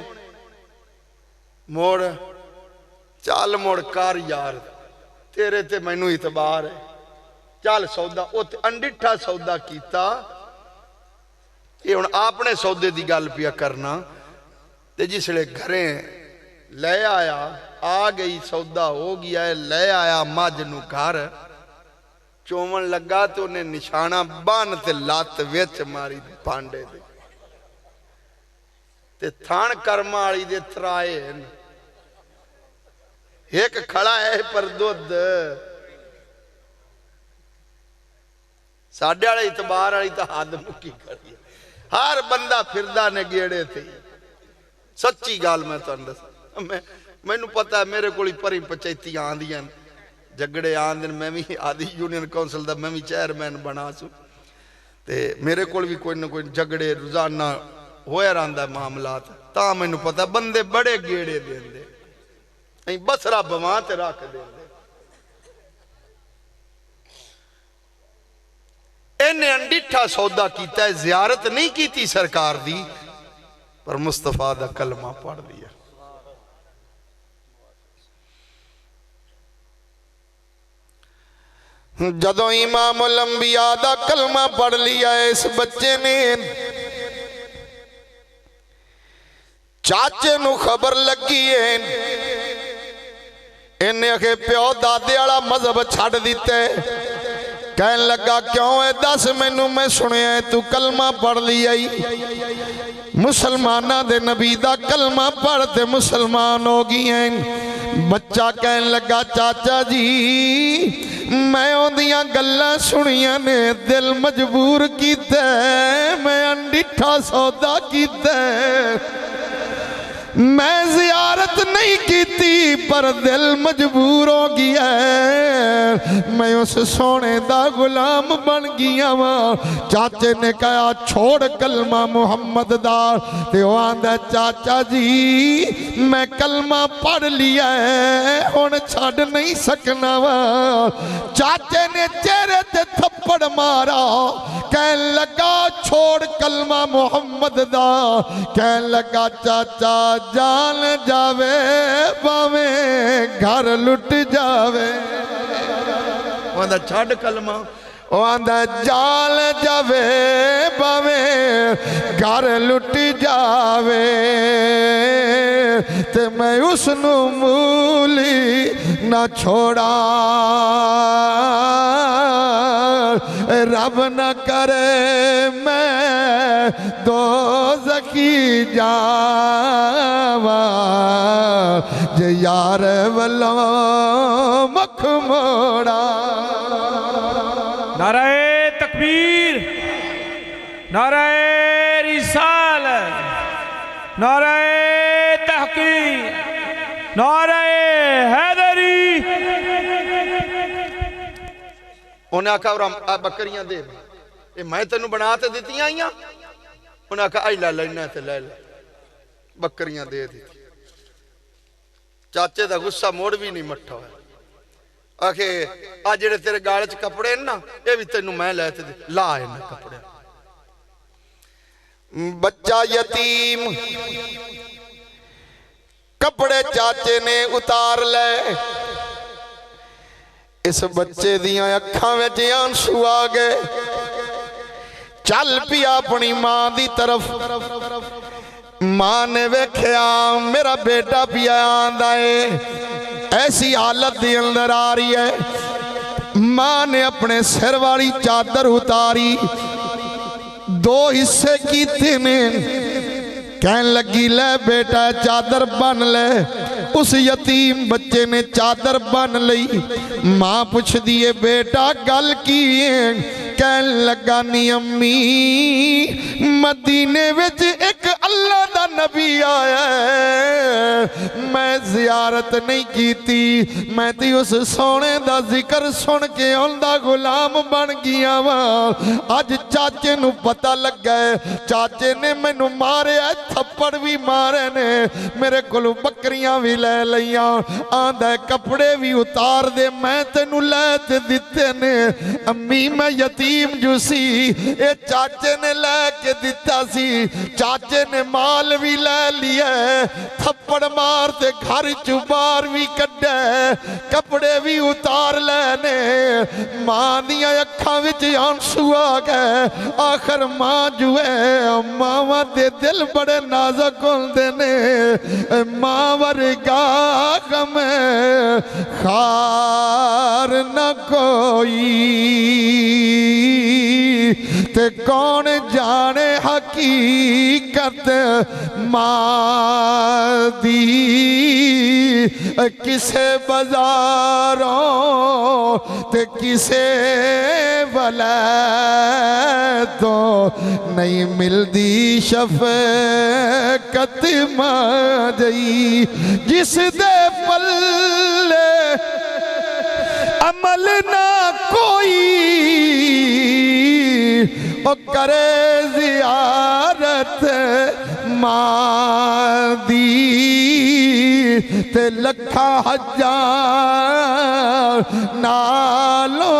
मोड़ चल मोड़ कर यार, तेरे ते मैनू इतबार है, चल सौदा। उत अनडिठा सौदा कीता। ये हुण अपने सौदे की गल पिया करना। ते जिसले घरे ले आया, आ गई, सौदा हो गया है, ले आया मझ नू घर, चोवन लगा तो उन्हें निशाना बन ते लत विच मारी पांडे दे, ते थान कर्मा वाली दे तराए एक खड़ा है पर दुध। साडे वाले इतबार वाली तो हद मुक्की करी, हर बंदा फिरदा ने गेड़े थे। सच्ची गल मैं तुहानू दस, मैनू पता मेरे को भरी पंचायती आंदियां, झगड़े आंदे, मैं भी आदि यूनियन कौंसल का मैं भी चेयरमैन बना सू, ते मेरे को भी कोई ना कोई झगड़े रोजाना होया रहा मामलात। ता मैनू पता बंदे बड़े गेड़े देंदे, बसरा बवां ते रख देंदे। इन्हें अनडिठा सौदा किया है, जियारत नहीं की सरकार दी, पर मुस्तफा दा कलमा पढ़ लिया। जदों इमामुल अंबिया दा कलमा पढ़ लिया इस बच्चे ने, चाचे नू खबर लगी है इन्हें आखे प्यो दादे वाला मजहब छड़ दिते। कहन लगा क्यों है दस मैनू, मैं सुनिया तू कलमा पढ़ लिया मुसलमाना दे नबी दा कलमा पढ़ ते मुसलमान हो गई हैं। बच्चा कहन लगा चाचा जी मैं उन्दियां गल्लां सुनिया ने दिल मजबूर कीता, मैं अंडिठा सौदा कीता, मैं जियारत नहीं कीती पर दिल मजबूर हो गया है, मैं उस सोने दा गुलाम बन गया वा। चाचे ने कहा छोड़ कलमा मुहम्मद दा, ते वो आंदा चाचा जी मैं कलमा पढ़ लिया है हुण छड़ नहीं सकना वा। चाचे ने चेहरे ते थप्पड़ मारा, कहन लगा छोड़ कलमा मुहम्मद दा। कहन लगा चाचा जान जावे पावे घर लुट जावे, आंदा छड़ कलमा, ओ आंदा जाल जावे पावे घर लुट जावे, ते मैं उसनू मूली ना छोड़ा, रब न करे मैं दो जखी जावा, जे यार वलो मख मोड़ा। नाराए तकबीर, नाराए रिसालत, नाराए तहकीक, नाराए हैदरी। उन्हें आखा बकरियां दे, ये मैं तेन बना तो दित्तियां ही, उन्हें आखा आई लै लेना तो ले ले, बकरियां दे दी। चाचे का गुस्सा मोड़ भी नहीं मट्ठा होया, आखे आ जेड़े तेरे गाले च कपड़े ना ये भी तेनू मैं लै ते ला इन्हें कपड़े। बच्चा यतीम कपड़े चाचे ने उतार ले, इस बच्चे दियां अखां विच आंसू आ गए। चल पिया अपनी मां दी तरफ, मां ने वेख्या मेरा बेटा पिया आंदा है, ऐसी हालत दे अंदर आ रही है। मां ने अपने सिर वाली चादर उतारी, दो हिस्से कीते ने, कहन लगी ले बेटा चादर बन ले। उस यतीम बच्चे ने चादर बन लई। मां पुछदी है बेटा गल की है? कहन लगा नी अम्मी मदीने विच एक अल्लाह दा नबी आया है, मैं जियारत नहीं कीती, मैं ती उस सोने दा जिक्र सुन के उनदा गुलाम बन गया वा। अज चाचे नू पता लगा है, चाचे ने मैनू मारे, थप्पड़ भी मारे ने, मेरे कोलों बकरियां भी ले लिया, आंदा कपड़े भी उतार दे मैं तेनू लै ते दिते ने। अम्मी मैं यतीम जो सी ये चाचे ने लैके दिता सी, चाचे ने माल भी ले लिया, थप्पड़ मार ते घर चू बाहर भी कड्डे, कपड़े भी उतार लेने। मां दियां अखां विच आंसू आ गए। आखिर मां जो है, मावां दे दिल बड़े नाजुक होंदे ने, मां वर्गा गम खार न कोई, ते कौन जाने हकीकत मां दी। किसे बाजारों ते किसे वलैतो नहीं मिलदी शफ़क़त मां जई। जिस दे पल्ले अमल ना कोई, ओ करे जियारत मां दी, ते लखा हजार नालो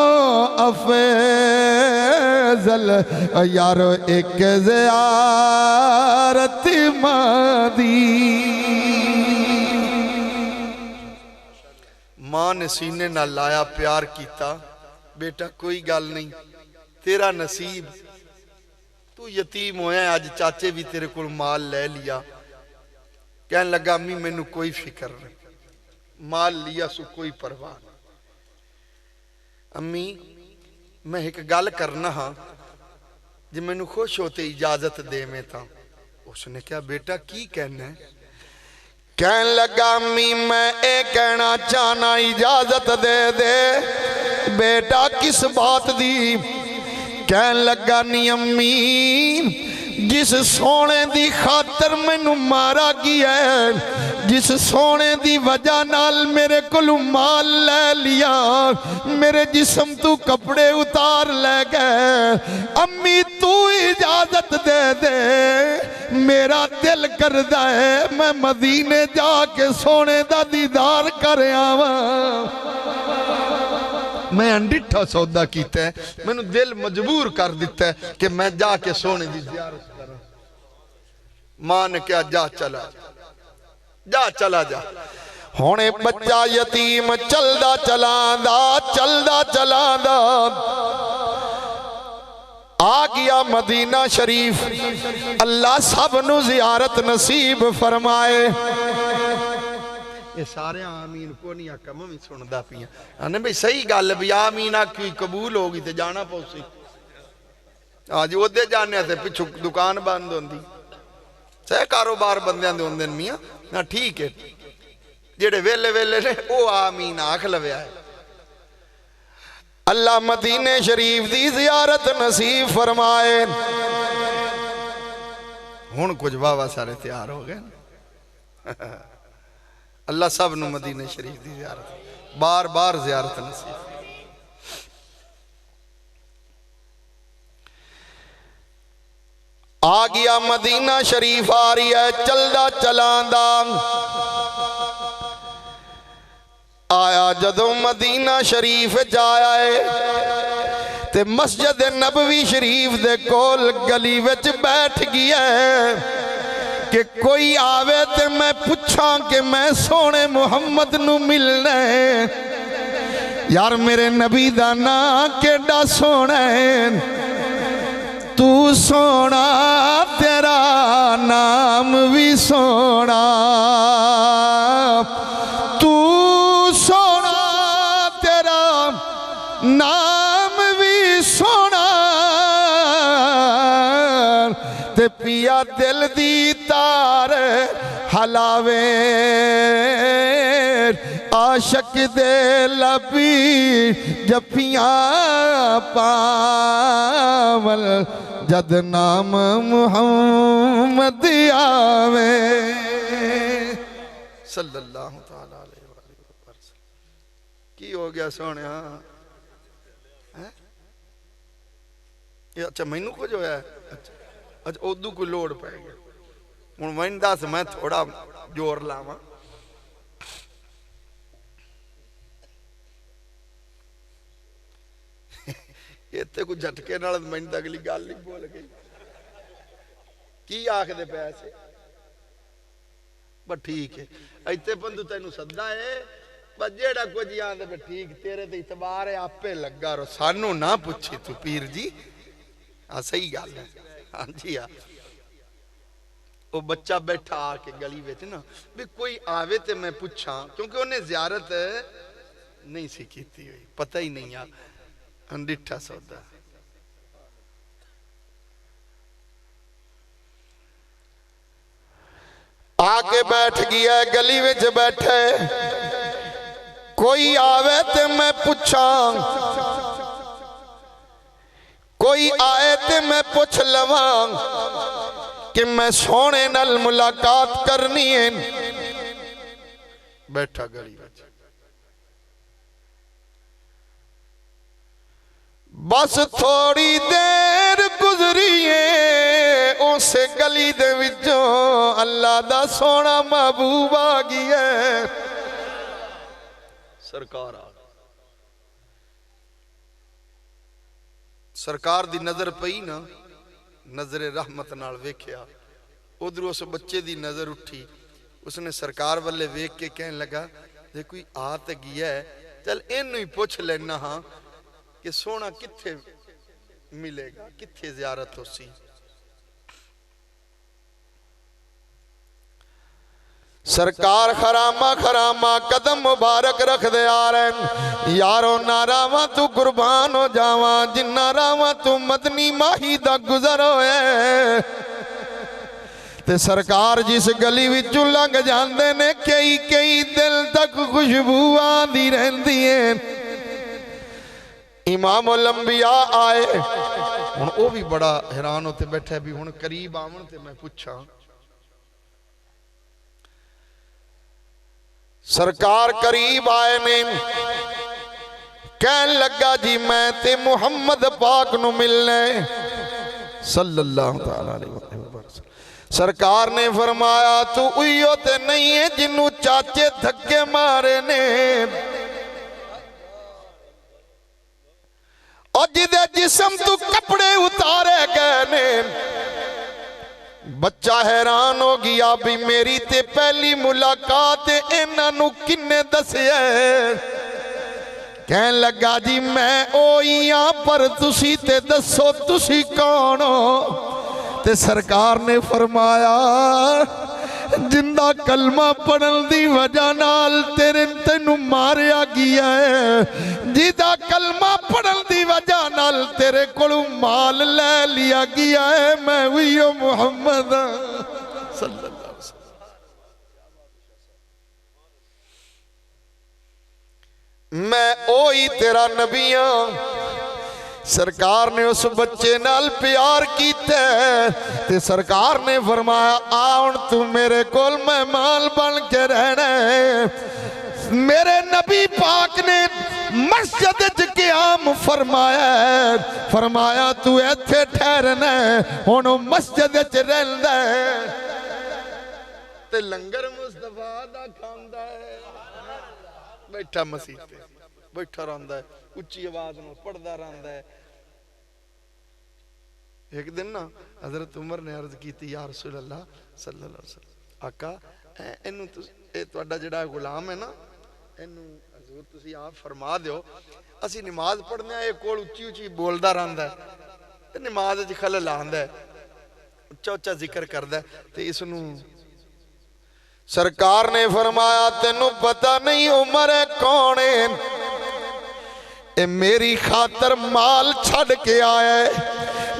अफजल यारो एक जियारत मां दी। मां ने सीने नाल लाया, प्यार किया, बेटा कोई गल नहीं, तेरा नसीब, तू यतीम होया, अज चाचे भी तेरे को माल ले लिया, कहने लगा अम्मी मैनू कोई फिक्र नहीं, माल लिया सो कोई परवाह नहीं। अम्मी मैं एक गल करना हाँ, जे मैनू खुश होते इजाजत दे में था। उसने क्या बेटा की कहना है? कहन लगा अम्मी मैं ये कहना चाहना इजाजत दे दे। बेटा किस बात दी? कहन लगा नी अम्मी जिस सोने दी खातर मैनू मारा गया है, जिस सोने दी वजह नाल मेरे को माल ले लिया, मेरे जिस्म तू कपड़े उतार ले गए, अम्मी तू इजाजत दे दे, मेरा दिल करदा है मैं मदीने जाके सोने दा दीदार कर आवा। मैं अंडिठा सौदा किया है, मैनू दिल मजबूर कर दिता है कि मैं जाके सोने की ज़ियारत करा। मां ने क्या जा चला जा चला जा। हुणे बच्चा यतीम चलदा चलांदा आ गया मदीना शरीफ। अल्लाह सब नू ज़ियारत नसीब फरमाए। ये सारे आमीन को नहीं आका, मैं भी सुनदा पिया आने भाई सही गल भी आमीन आखी कबूल होगी तो जाना पौसी। आज ओदे जाने थे पिछू दुकान बंद होंदी, सह कारोबार बंदियां दे होंदे मियां ना। ठीक है जेड़े वेले वेले ने वो आमीन आख लव्या है। अल्लाह मदीने शरीफ दी ज़ियारत नसीब फरमाए। हुण कुछ बाबा सारे तैयार हो गए। अल्लाह सब नू मदीने शरीफ दी ज़ियारत बार बार ज़ियारत नसीब। आ गया मदीना शरीफ आ रही है चलदा चलांदा। आया जदों मदीना शरीफ जाया है ते मस्जिद नबवी शरीफ दे कोल गली विच बैठ गया है कि कोई आवे ते मैं पूछा कि मैं सोने मुहम्मद नू मिलना है। यार मेरे नबी दा नां केड़ा सोना है, तू सोना तेरा नाम भी सोना, तू सोना तेरा नाम भी सोना, ते पिया दिल दी तार हलावे, आशक दे लबी जपियां पावल जद नाम मुहम्मद आवे। सल्लल्लाहु तआला अलैहि वसल्लम। की हो गया सोने? अच्छा मैनू कुछ होया? अच्छा उदू कोई लोड़ पै गई। हुण मैनू दस मैं थोड़ा जोर लावां। इत्थे कोई झटके नाल मैनू अगली गल नहीं बोल गई। की आखदे पैसे? बस ठीक है इत्थे बंधु तेनू सदा है, बस जेड़ा कुछ आंदे ठीक तेरे ते इतबार है आपे लगा रो, सानू ना पुछी तू पीर जी। हाँ सही गल है। हाँ जी हाँ वो बच्चा बैठा आके गली विच ना भी कोई आवे ते मैं पुछा, क्योंकि उन्हें ज़ियारत नहीं सी कीती हुई, पता ही नहीं आ अंडिठा सौदा। आके बैठ गया गली विच बैठे, कोई आवे ते मैं पुछा, कोई आए ते मैं पुछ लवा कि मैं सोने नाल मुलाकात करनी है। बैठा गली विच बस थोड़ी देर गुजरी है उस गली दे विचों अल्लाह दा सोना महबूब आ गया। सरकार आ सरकार दी नजर पई ना, नजरे रहमत नाल वेख्या, उधर उस बच्चे दी नजर उठी, उसने सरकार वाले वेख के कहने लगा जे कोई आ ते गया है चल इनू ही पुछ लेना हाँ कि सोना किथे मिलेगा, किथे ज़ियारत होसी। सरकार खरामा खरामा कदम मुबारक रख दे आ रहे यारो नारावा तू कुर्बान हो जावा जिन्ना रावा तू मदनी माही दा गुजर होए ते सरकार जिस गली विचों लंघ जांदे ने कई कई दिल तक खुशबू आंदी रहंदी है। इमाम उल अंबिया आए हुण ओ भी बड़ा हैरान होते बैठा भी हुण करीब आवन ते मैं पूछा सरकार करीब आए ने कहन लगा जी मैं ते मुहम्मद पाक नू मिलने सल्लल्लाहु तआला अलैहि वसल्लम। सरकार ने फरमाया तू उइयो ते नहीं है जिन्नू चाचे धक्के मारे ने और जिदे जिस्म तू कपड़े उतारे गए ने। बच्चा हैरान हो गया भी मेरी ते पहली मुलाकात इन्हां नू किन्ने दसिया। कहन लगा जी मैं ओही हां पर तुसी ते दसो तुसी कौन हो। ते सरकार ने फरमाया जिंदा कलमा पढ़न दी वजह नाल तेनू मारिया गया है जिदा कलमा पढ़न दी वजह नाल तेरे कोलों माल ले लिया गया है मैं उइयो मुहम्मद सल्लल्लाहु अलैहि वसल्लम। मैं ओही तेरा नबी हां। सरकार ने उस बच्चे नाल प्यार कीता ते सरकार ने फरमाया आ हुण तू मेरे कोल मेहमान बन के रहना है। मेरे नबी पाक ने मस्जिद च क़याम फरमाया फरमाया तू इत्थे ठहरना हुण मस्जिद च रहिंदा है ते लंगर मुस्तफा दा खांदा है। बैठा मसीह ते बैठा रहिंदा है उच्ची आवाज नाल पढ़दा रहिंदा है। एक दिन ना हजरत उमर ने अर्ज की या रसूल अल्लाह सल्लल्लाहु अलैहि वसल्लम आका इनू तुहाडा जिहड़ा गुलाम है ना इनू हजूर तुसी आप फरमा दिओ असी नमाज पढ़ने ये कोल उच्ची उच्ची बोलदा रहिंदा है ते नमाज च खलल आंदा है उच्चा उच्चा जिक्र करदा है ते इसनू सरकार ने फरमाया तेनू पता नहीं उमर कौन है ए मेरी खातर माल छड़ के आया है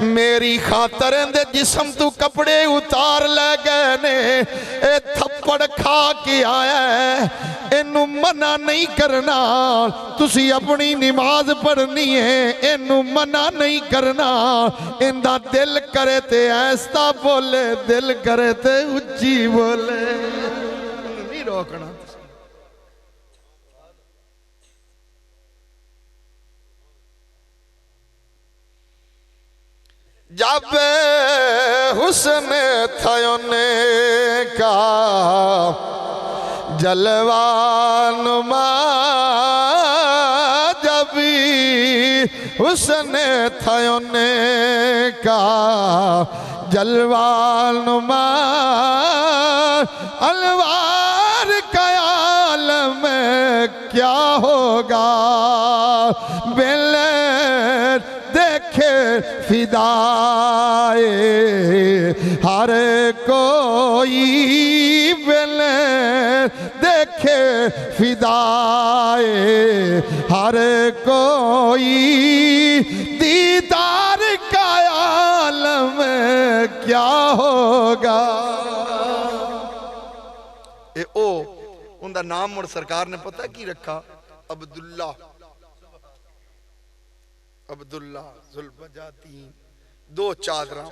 मेरी खातर दे जिस्म तू कपड़े उतार ले गए ने ए थप्पड़ खा के आया है इनू मना नहीं करना तुसी अपनी नमाज पढ़नी है इनू मना नहीं करना इंदा दिल करे ते ऐसा बोले दिल करे ते उच्ची बोले नहीं रोकना। जब हुस्न था का जलवानुमा जब हुस्न था का जलवानुमा अलवार का आलम क्या होगा बिल देखे फिदाए हर कोई बिल देखे फिदाए हर कोई दीदार का आलम क्या होगा। ए ओ उनका नाम मुड़ सरकार ने पता की रखा अब्दुल्ला अब्दुल्ला जुल्बजाती दो चादरा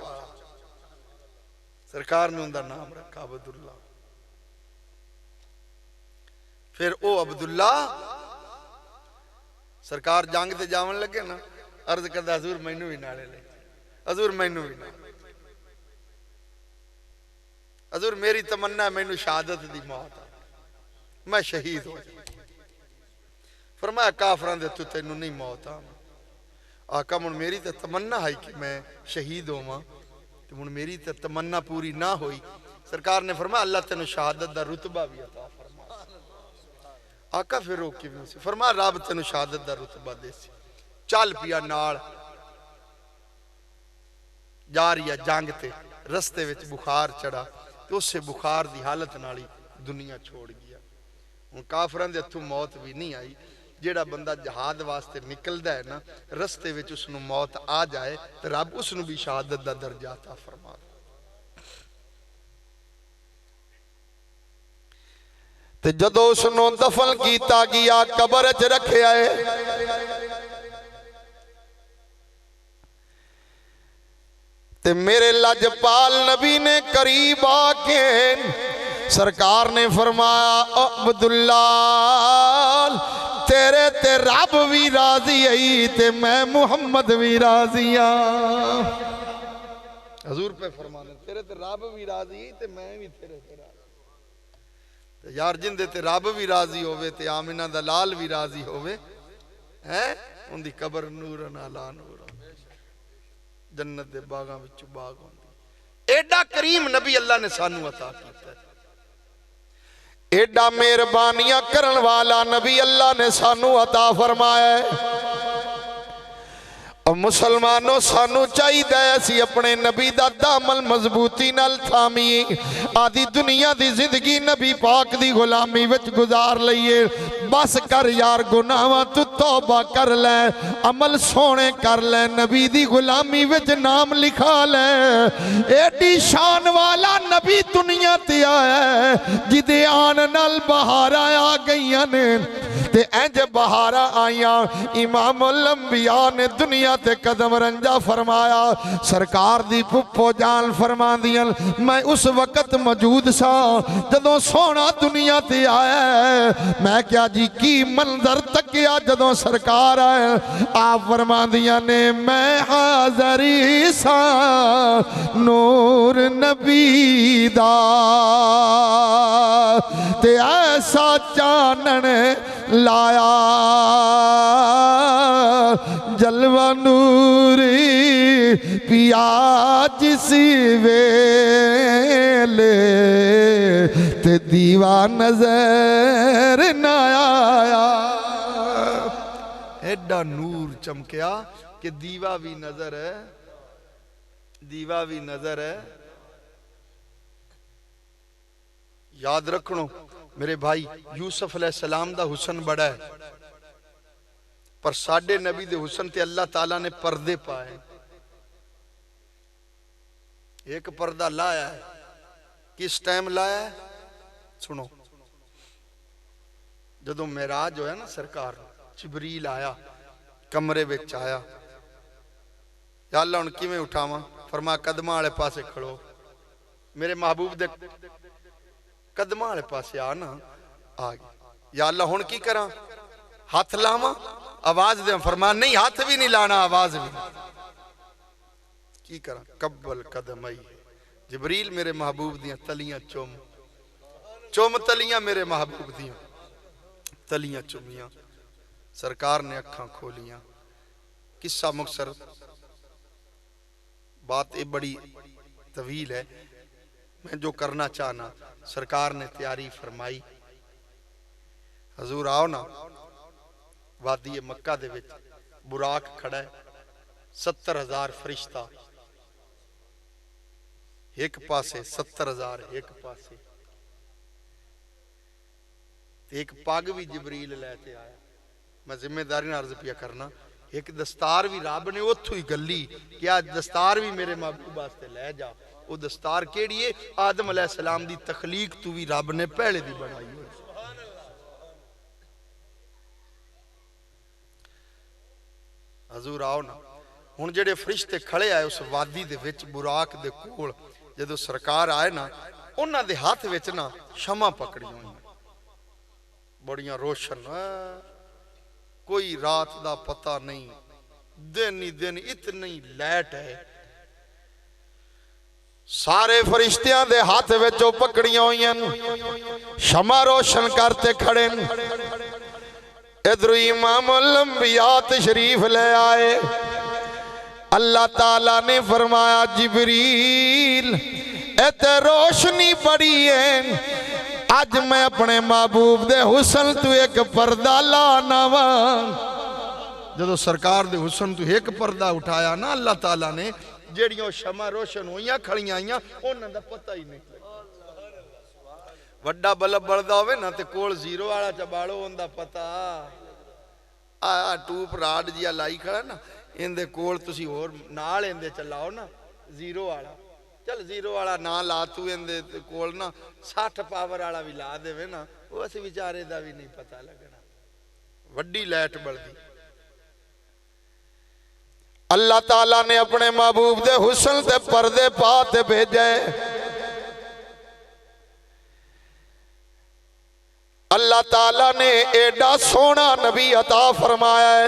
सरकार ने उनका नाम रखा अब्दुल्ला। फिर ओ अब्दुल्ला सरकार जंग ते जावन लगे ना अर्ज करदा हजूर मैनू भी नाले ले हजूर मैनू भी ना हजूर मेरी तमन्ना मैनू शहादत दी मौत मैं शहीद हो जाऊं। फरमाया काफरां दे तू तैनू नहीं मौत आ आका मुन मेरी तो तमन्ना है कि मैं शहीद होवां तो मुन मेरी तो तमन्ना पूरी ना हुई। सरकार ने फरमाया अल्लाह तेन शहादत दा रुतबा भी अता फरमा। आका फिर रोक के फरमाया रब तेन शहादत दा रुतबा दे सी चल पिया नाल जा रही है जंग ते रस्ते विच बुखार चढ़ा तो उस बुखार दी हालत नाल ही दुनिया छोड़ गया। हुण काफरां दे हत्थों मौत भी नहीं आई। जेड़ा बंदा जहाद वास्ते निकलदा है ना, रस्ते विच उसनूं मौत आ जाए तो रब उसनूं भी शहादत दा दर्जा अता फरमा। ते जदों उसनूं दफन कीता गया, कबर च रखिया है, ते मेरे लजपाल नबी ने करीब आके सरकार ने फरमाया, अब्दुल्ला तेरे ते रब भी राजी आई ते मैं मुहम्मद भी राजी हाँ। हजूर पे फरमाने तेरे ते रब भी राजी है ते मैं भी तेरे ते राजी। यार जिंदे ते रब भी राजी होवे ते आमिना दा लाल भी राजी होवे हैं, उनदी कबर नूर नाला नूर, जन्नत दे बागां विच बाग होंदी। एडा करीम नबी अल्लाह ने सानू अता कीता, एडा मेहरबानियां करन वाला नबी अल्लाह ने सानू अता फरमाया है। और मुसलमानों सानू चाहिए असी अपने नबी दा दामन मजबूती नाल थामीए, आदि दुनिया दी जिंदगी नबी पाक दी गुलामी विच गुजार लईए। बस कर यार गुनाहां तू तौबा कर ले, अमल सोने कर ले, नबी दी गुलामी विच नाम लिखा ले। एडी शान वाला नबी दुनिया ते आया जिदे आन नाल बहारां आ गईयां ने, ते इंज बहारां आईयां इमामुल अंबिया ने दुनिया ते कदम रंजा फरमाया। सरकार दी पुप्पो जान फरमांदियां, मैं उस वक्त मौजूद सा जदों सोना दुनिया ते आया। मैं क्या जी की मंजर तकिया जदों सरकार आए। आप फरमांदियां ने मैं हाज़री सा नूर नबी दा, ते ऐसा चानन लाया जलवा नूरी पिया जिस वेले, ते दीवा नजर न आया। एडा नूर चमकिया कि दीवा भी नजर है, दीवा भी नजर है। याद रखो मेरे भाई, यूसुफ अलैहिस्सलाम दा हुसन बड़ा है, पर साडे नबी दे हुसन ते अल्लाह ताला ने पर्दे पाए। एक पर्दा लाया है, किस टाइम लाया है सुनो। जदों मेराज होया ना, सरकार जिबरील आया, कमरे विच आया, या अल्लाह हुण किवें उठावां? फरमा कदमां वाले पासे खड़ो, मेरे महबूब दे कदमां वाले पासे आ ना। आ गया। या अल्लाह हुण की करा? हाथ लावां, आवाज दे? फरमा नहीं, हाथ भी नहीं लाना, आवाज भी की करा? कब्बल कदमई, जिबरील मेरे महबूब दियां तलियां चुम चुम, तलियां मेरे महबूब दियां तलियां चुमियां। सरकार ने अखां खोलियां। किस्सा मुख्तसर, बात ये बड़ी तवील है, मैं जो करना चाहना। सरकार ने तैयारी फरमाई, हजूर आओ ना। वादी मक्का दे विच बुराक खड़ा है, 70,000 फरिश्ता एक पासे, 70,000 एक पासे, एक पग भी जिबरील लैके आया। मैं जिम्मेदारी अर्ज पिया करना, एक दस्तार भी रब ने उथों ही गली कि आज दस्तार भी मेरे महबूब वास्ते लै जा। वो दस्तार केड़ी है? आदम अलैहिस्सलाम दी तखलीक तू भी रब ने पहले दी बनाई हुई। हजूर आओ ना। हुण जेडे फरिश्ते खड़े आए उस वादी दे विच बुराक दे कोल, जदों सरकार आए ना, उन्हां दे हाथ विच ना शमा पकड़ी हुई, बड़ियां रोशन, कोई रात दा पता नहीं, दिन ही दिन, इतनी लैट है। सारे फरिश्तियां दे हाथ विचों पकड़ियां हुई, शमा रोशन करते खड़े। इधर इमामुल अंबिया तशरीफ ले आए। अल्लाह ताला ने फरमाया, जिबरील इत्थे रोशनी बड़ी है, आज मैं अपने महबूब दे हुसन तू एक पर्दा लाना वा। जदों सरकार दे हुसन तू एक पर्दा उठाया ना अल्लाह ताला ने, जेड़ियां शमा रोशन हुई खड़ियां आईयां, उन्हां दा पता ही नहीं। वड्डा बल्ब बलदा होवे ना ते कोल जीरो वाला चबाड़ो होंदा पता आ टूप राड जिया लाई खड़ा ना इंदे कोल तुसी होर नाल इंदे चलाओ ना जीरो वाला चल जीरो वाला ना ला तू इंदे कोल ना 60 पावर वाला भी ला देवे ना उस बेचारे दा भी नहीं पता लगना वड्डी लाइट बलदी। अल्लाह ताला ने अपने महबूब दे हुस्न ते पर्दे पा ते भेजे। अल्लाह ताला ने एडा सोना नबी अता फरमाया है।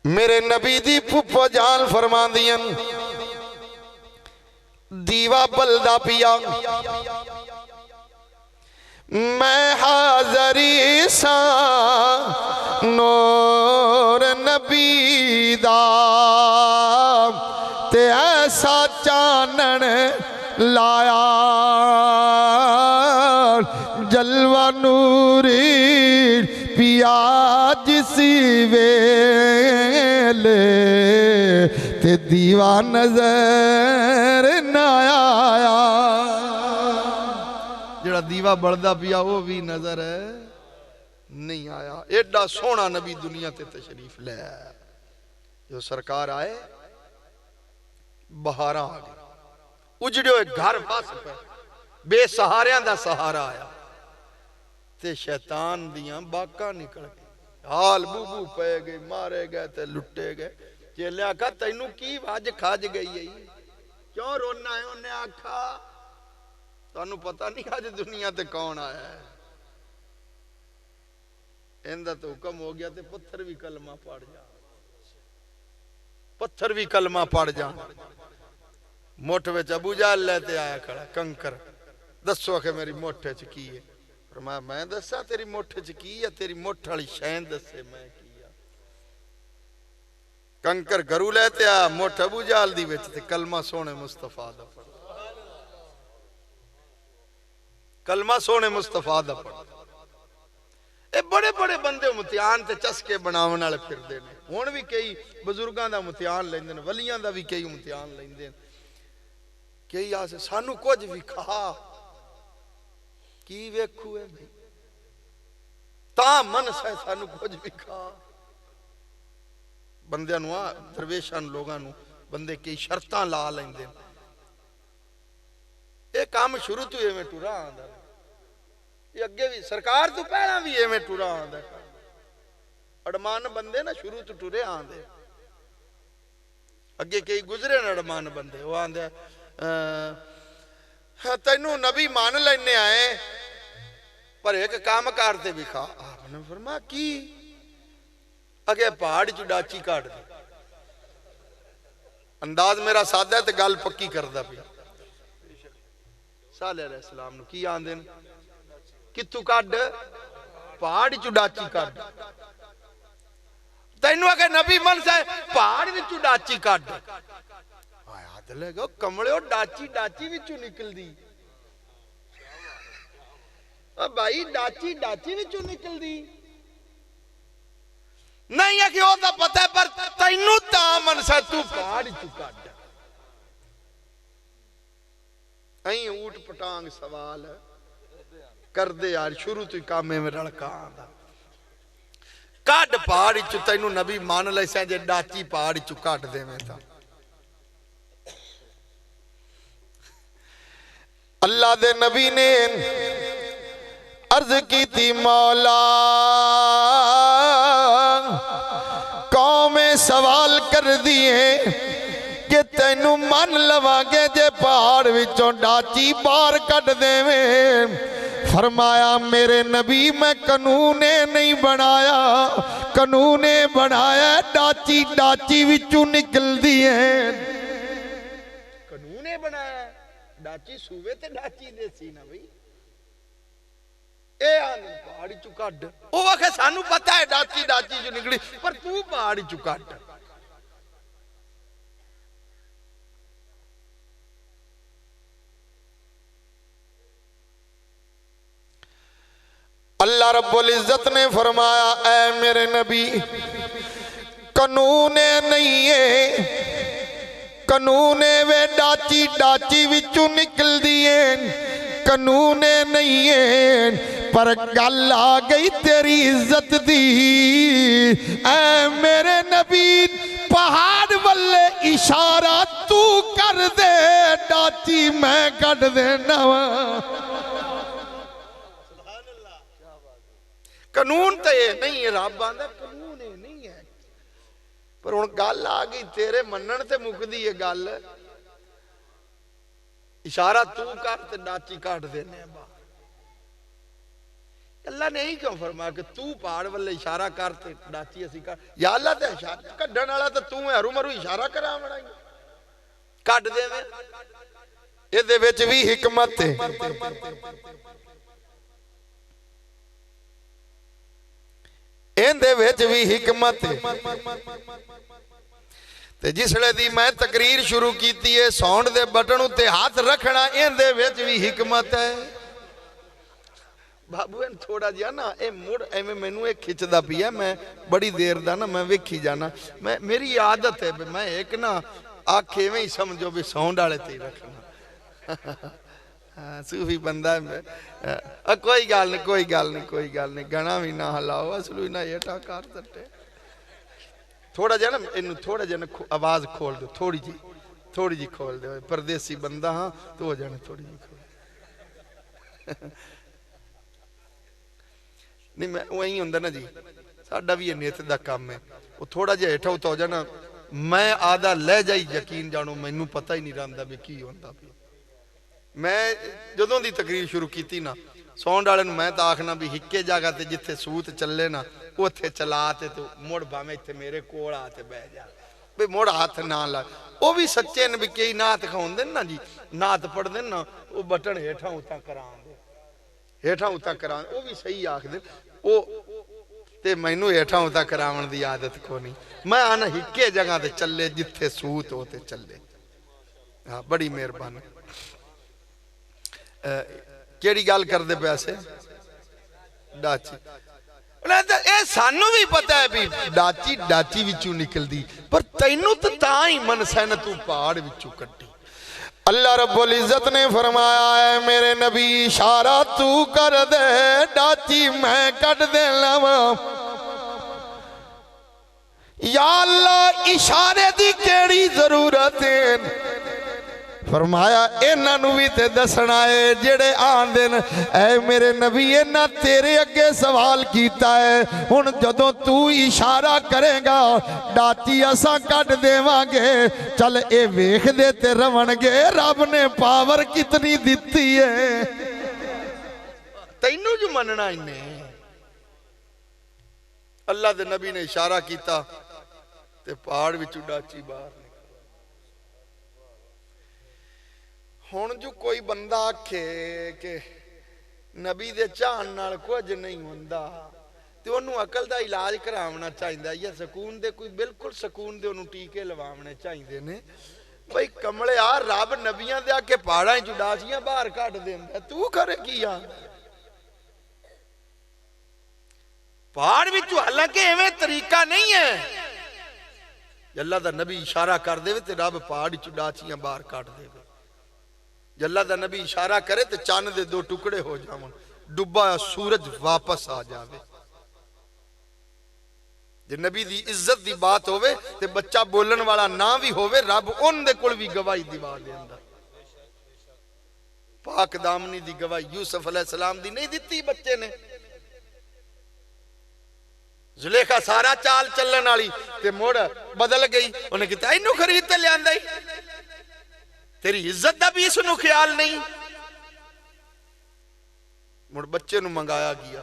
मेरे नबी दी फुफो जान फरमांदियां दीवा बलदा पिया मैं हाजरी सा नूर नबी दा ते ऐसा चानन लाया जलवा नूरी पिया जिसी वेले ते दीवा नजर न आया। जेड़ा दीवा बलदा पिया वो भी नजर नहीं आया। एडा सोना नबी दुनिया ते तशरीफ ले आया। जो सरकार आए बहारा आ गई उजड़े घर फस पे बेसहारियां दा सहारा आया ते शैतान दियां बाकां निकल गई हाल बूबू पे गए मारे गए ते लुटे गए। चेले आखा तैनू की वज खज गई है क्यों रोना है? उन्हें आखा तानू पता नहीं अज दुनिया ते कौन आया है। इनका तो हुक्म हो गया ते पत्थर भी कलमा पढ़ जा पत्थर भी कलमा पढ़ जा। मुठ विच अबू जहल लेते आया खड़ा कंकर दसो के मेरी मुठ च की है। मैं दसा तेरी मुठ च की है? तेरी मुठ वाली शैन दसे मैं की है। कंकर गरू लेते आ मुठ अबू जहल दी विच ते कलमा सोने मुस्तफा दा पढ़ कलमा सोने मुस्तफा दा पढ़। ये बड़े बड़े बंदे इम्तिहान ते चस्के बनावन वाले फिरदे ने। हुण भी कई बजुर्गां दा इम्तिहान लैंदे ने वलियां दा भी कई इम्तिहान लैंदे ने। कई आसे सानू कुछ विखा की वेखू है भाई ता मन से सानू कुछ विखा। बंदियां नू दरवेशां नू लोगां नू बंदे कई शर्तां ला लैंदे। ये काम शुरू तो इवें टुरा आंदा ये अगे भी सरकार तो पहला भी इवें टुरा आंदा। अड़मान बंदे ना शुरू तो टुरे आंदे अगे कई गुजरे न अड़मान बंदे वो आंदे तेनू नबी मान लेने आए पर एक काम करते भी खा। आपने फरमाया की? अगे पहाड़ च डाची काट दी। अंदाज मेरा सादा है ते गल पक्की करदा पिया। साले अलैहिस्सलाम नू की आंदे ने कित्तू कड पहाड़ च डाची कड। तैनू अगे नबी मन से पहाड़ विच डाची कड आया दिल गो कमलियो डाची डाची विचों निकलदी। भाई डाची डाची विचों निकलदी नहीं है कि ओदा पता है पर तैनू ता मन से तू पहाड़ च कड। अं ऊट पटांग सवाल कर दे यार शुरू तो ही काम में रड़का आंदा कड पहाड़ चु तेनू नबी मान ले जे डाची पहाड़ चु कट देवे ता। अल्लाह दे नबी ने अर्ज की थी मौला कौमें सवाल कर दिए कि तेनू मन लवांगे जे पहाड़ विचों डाची बाहर कट देवे। फरमाया मेरे नबी मैं कानूने नहीं बनाया कानूने बनाया डाची डाची विचों निकलदी है। कानूने बनाया डाची सूवे ते डाची देसी ना भाई ए आन पहाड़ी चु कट ओ आखे सानू पता है डाची डाची जो निकली पर तू पहाड़ी चु कट। अल्लाह रब्बुल इज्जत ने फरमाया ऐ मेरे नबी कानूने नहीं है कानूने वे डाची डाची विचों निकल दिए कानून नहीं है, पर गल आ गई तेरी इज्जत दी। ऐ मेरे नबी पहाड़ वाले इशारा तू कर दे, डाची मैं कट देना वा। कानून तो ये नहीं है, रब आंदा कानून ये नहीं है, पर हुण गल आ गई तेरे मनण ते मुकदी है गल। इशारा तू कर ते डाची काट देने बाहर। अल्लाह ने ही क्यों फरमाया कि तू पहाड़ वाले इशारा कर ते डाची असी कर? या अल्लाह ते इशारा कड्ढण वाला तो तू है, हरू मरू इशारा करावणा कट देवे। इहदे विच भी हिकमत है। इहदे विच भी हिकमत है। ते जिसले दी मैं तकरीर शुरू की है, साउंड दे बटन उत्ते हाथ रखना, इहदे विच भी हिकमत है। बाबू इन थोड़ा जिहा ना ये मुड़ एवें मैनू एक खिंचदा पिया, मैं बड़ी देर दा ना मैं वेखी जाना, मैं मेरी आदत है मैं एक ना आख एवें ही समझो भी साउंड वाले ते ही रखना। हाँ सूफी बंदा है। कोई गल नहीं, कोई गल नहीं, कोई गल नहीं, गाना भी ना हलाओ, असलू ही ना हेठा कर सटे। थोड़ा जिहा ना इनू थोड़ा जिहा ना आवाज खोल दो, थोड़ी जी खोल दो। परदेसी बंदा हाँ तो हो जाने थोड़ी जी खोल। नहीं मैं वही होंदा ना जी, साडा भी नियत दा काम है, वो थोड़ा जिहा हेठा उतो हो जाना, मैं आधा लह जाई यकीन जानो मैनू पता ही नहीं रहा भी की होंदा पिया। मैं जदों दी तकरीर शुरू की ना, साउंड वाले मैं तो आखना भी हिक्के जगह ते जिथे सूत चले ना उत्थे चला ते तू मुड़ भावें इत्थे मेरे कोल आ ते बह जा, भी मुड़ हाथ ना ला। वो भी सच्चे ने भी कई नात खाउंदे ना जी, नात पढ़दे ना वो बटन हेठा उतां करांदे, हेठा उतां करां, वो भी सही आखदे। वो ते मैनू हेठा उतां करावण दी आदत को नहीं, मैं आना हिक्के जगह ते चले जिथे सूत हो ते चले। हाँ बड़ी मेहरबानी। केड़ी गल करदे पैसे डाची, सानू भी पता है भी डाची डाची विचों निकलदी, पर तैनू तो तां ही मन सैन तू पहाड़ विचों कड्डी। अल्लाह रब्बुल इज्जत ने फरमाया है मेरे नबी इशारा तू कर दे, डाची मैं कट देना वा। या अल्लाह इशारे दी केड़ी जरूरत है? फरमाया इन्हां भी ते दसना है जेड़े आंदे न, ऐ मेरे नबी इन्हां तेरे अगे सवाल कीता है, हुण जदों तू इशारा करेगा डाची असां कट देवांगे। चल ए वेख दे ते रवणगे रब ने पावर कितनी दिती है। तैनू जो मनना इन्ने अल्लाह दे नबी ने इशारा कीता ते पहाड़ विचों डाची बाहर। हुण जो कोई बंदा आखे कि नबी दे चाहण नाल कुछ नहीं हुंदा ते ओनू अकल दा इलाज करावना चाहिदा, या सकून दे कोई बिल्कुल सकून दे ओनू टीके लवावने चाहिदे ने। भाई कमले आ रब नबियां दे आके पहाड़ां च डाचियां बाहर कट देंदा, तू करे की आ पहाड़ विचों? हालांकि एवें तरीका नहीं है, अल्लाह दा नबी इशारा कर देवे ते रब पहाड़ च डाचियां बाहर कट देवे। अल्लाह दा नबी इशारा करे तो चन्न दे दो टुकड़े हो जावन, डुबा सूरज वापस आ जावे। जे नबी दी इज्जत दी बात होवे ते बच्चा बोलन वाला ना भी होवे, रब उन दे कोल भी गवाही दिवा देंदा। पाक दामनी दी गवाही यूसुफ अलैहिस्सलाम दी नहीं दिती बच्चे ने। जुलेखा सारा चाल चलन वाली ते मुड़ बदल गई, उन्हें कहता इनू खरीद ते लियांदा ही, तेरी इज्जत का भी इसनू ख्याल नहीं। मुड़ बच्चे नू मंगाया गया,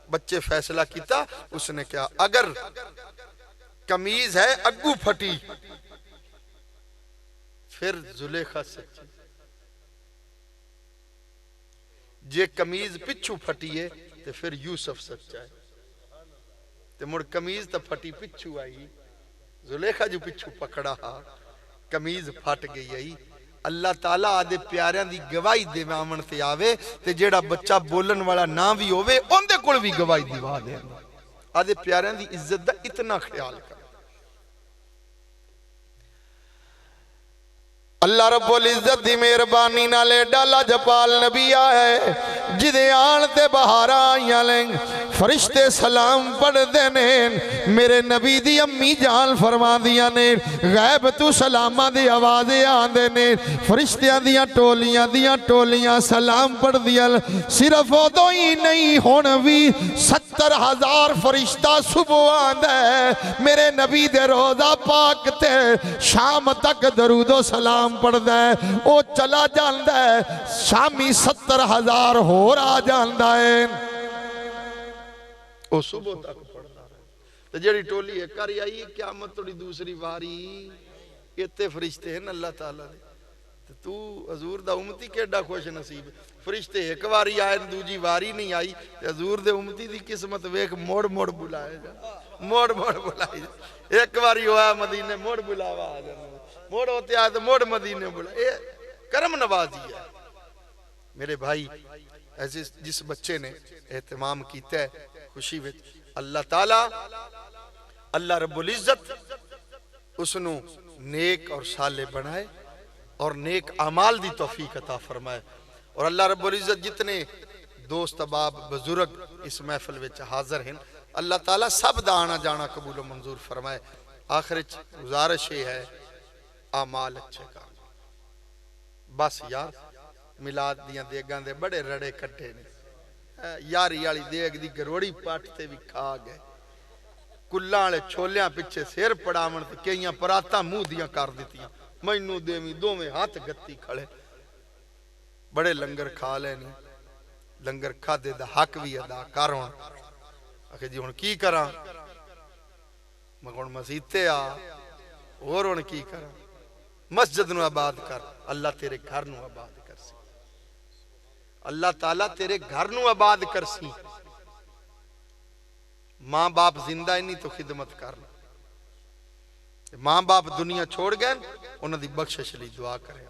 बच्चे फैसला किया, उसने क्या अगर कमीज है अग्गू फटी फिर जुलेखा सच्ची, जे कमीज पिछू फटी है तो फिर यूसुफ सच्चा है। ते मुड़ कमीज तो फटी पिछू आई, जुलेखा जो पिछू पकड़ा हा कमीज फट गई आई। अल्लाह ताला आदे प्यारियां दी गवाही देवावन ते आवे ते जेड़ा बच्चा बोलन वाला ना भी होवे उनदे कोल भी गवाही दिवा देंदा। आदे प्यारियां दी इज्जत दा इतना ख्याल कर। अल्लाह रब्बुल इज्जत दी मेहरबानी नाल एडा लजपाल नबी आए जिदे आन ते बहारा आईयां ने फरिश्ते सलाम पढ़दे ने। मेरे नबी दी अम्मी जान फरमांदियां ने गैब तू सलामां दी आवाज़ें आंदे ने फरिश्तियां दियां टोलियां सलाम पढ़दियां। सिर्फ उदों ही नहीं हुण भी 70,000 फरिश्ता सुबह आंदा है मेरे नबी दे रोज़ा पाक ते शाम तक दरूदो सलाम पढ़दा है। वो चला जाता है शामी 70,000 होर आ जाता है वो सुबह तक पढ़ता रहे। तो जेड़ी टोली एक बारी आई क़यामत थोड़ी दूसरी बारी इतने फरिश्ते हैं अल्लाह ताला दे। तो तू हजूर दा उम्मती केड़ा खुश नसीब फरिश्ते एक बारी आए दूजी बारी नहीं आई। हजूर दे उम्मती दी किस्मत वेख मोड़ मोड़ बुलाए जा मोड़ मोड़ बुलाए जा। एक बारी होया मदीने मोड़ बुलावा आ जाना मोड़ होते आए तो मोड़ मदीने बुला ये करम नवाजी है। मेरे भाई ऐसे जिस बच्चे ने एहतमाम किया है खुशी विच अल्लाह ताला अल्लाह रब्बुल इज्जत उसनु नेक और साले बनाए और नेक अमाल दी तौफीक अता फरमाए। और अल्लाह रब्बुल इज्जत जितने दोस्त अबाब बुजुर्ग इस महफिल विच हाजिर हैं अल्लाह ताला सब दा आना जाना कबूल मंजूर फरमाए। आखिर गुजारिश ये है आमाल अच्छे कर बस यार मिलाद दियां देगां दे बड़े रड़े कट्टे ने यारी वाली देग दी गरोड़ी पट ते भी खा गए कुल्लां वाले छोलियां पिछे सिर पड़ावन ते कईयां परातां मूंह दियां कर दित्तियां मैनू देवी दोवें हाथ गत्ती खड़े बड़े लंगर खा लेने लंगर खादे दा हक भी अदा कर हुण आखे जी हुण की करां मैं हुण मसीते आ होर हुण की करां मस्जिद नूं आबाद कर अल्लाह तेरे घर नूं आबाद कर सी अल्लाह ताला तेरे घर नूं आबाद कर सी। मां बाप जिंदा ही नहीं तो खिदमत कर मां बाप दुनिया छोड़ गए उन्हां दी बख्शिश लई दुआ करे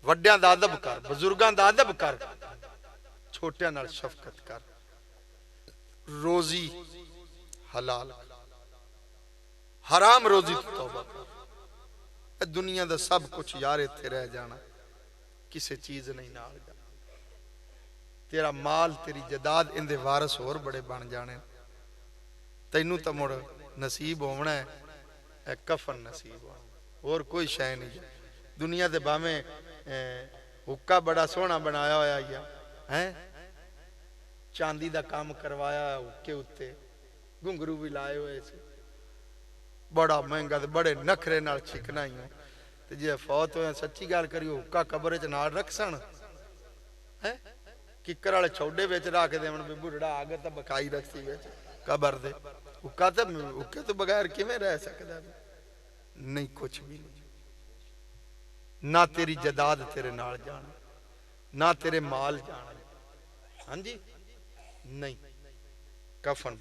वड्डियां दा अदब कर बुजुर्गां दा अदब कर छोटियां नाल शफकत कर रोजी हलाल हराम रोजी तो तौबा कर दुनिया दा सब कुछ यार इत्थे रह जाना किसी चीज नहीं नाल तेरा माल तेरी जदाद इंदे वारस होर बड़े बन जाने तैनू तो मुड़ नसीब होना है कफन नसीब होना और कोई शय नहीं। दुनिया दे भावें हुक्का बड़ा सोहना बनाया होया है चांदी दा काम करवाया हुक्के उत्ते घुंघरू भी लाए हुए से बड़ा महंगा ते बड़े नखरे नाल छिकना ही ते जे फौत होया सच्ची गल करियो हुक्का कब्र च नाल रख सन है किकर वाले छौडे विच रख देवन भी बुढ़ड़ा आ गया तो बकाई रखसी विच कब्र दे हुक्का ते हुक्के तो बगैर किवें रह सकदा नहीं कुछ भी नहीं ना तेरी जदाद तेरे नाल जाना ना तेरे माल जाना हाँ जी नहीं कफन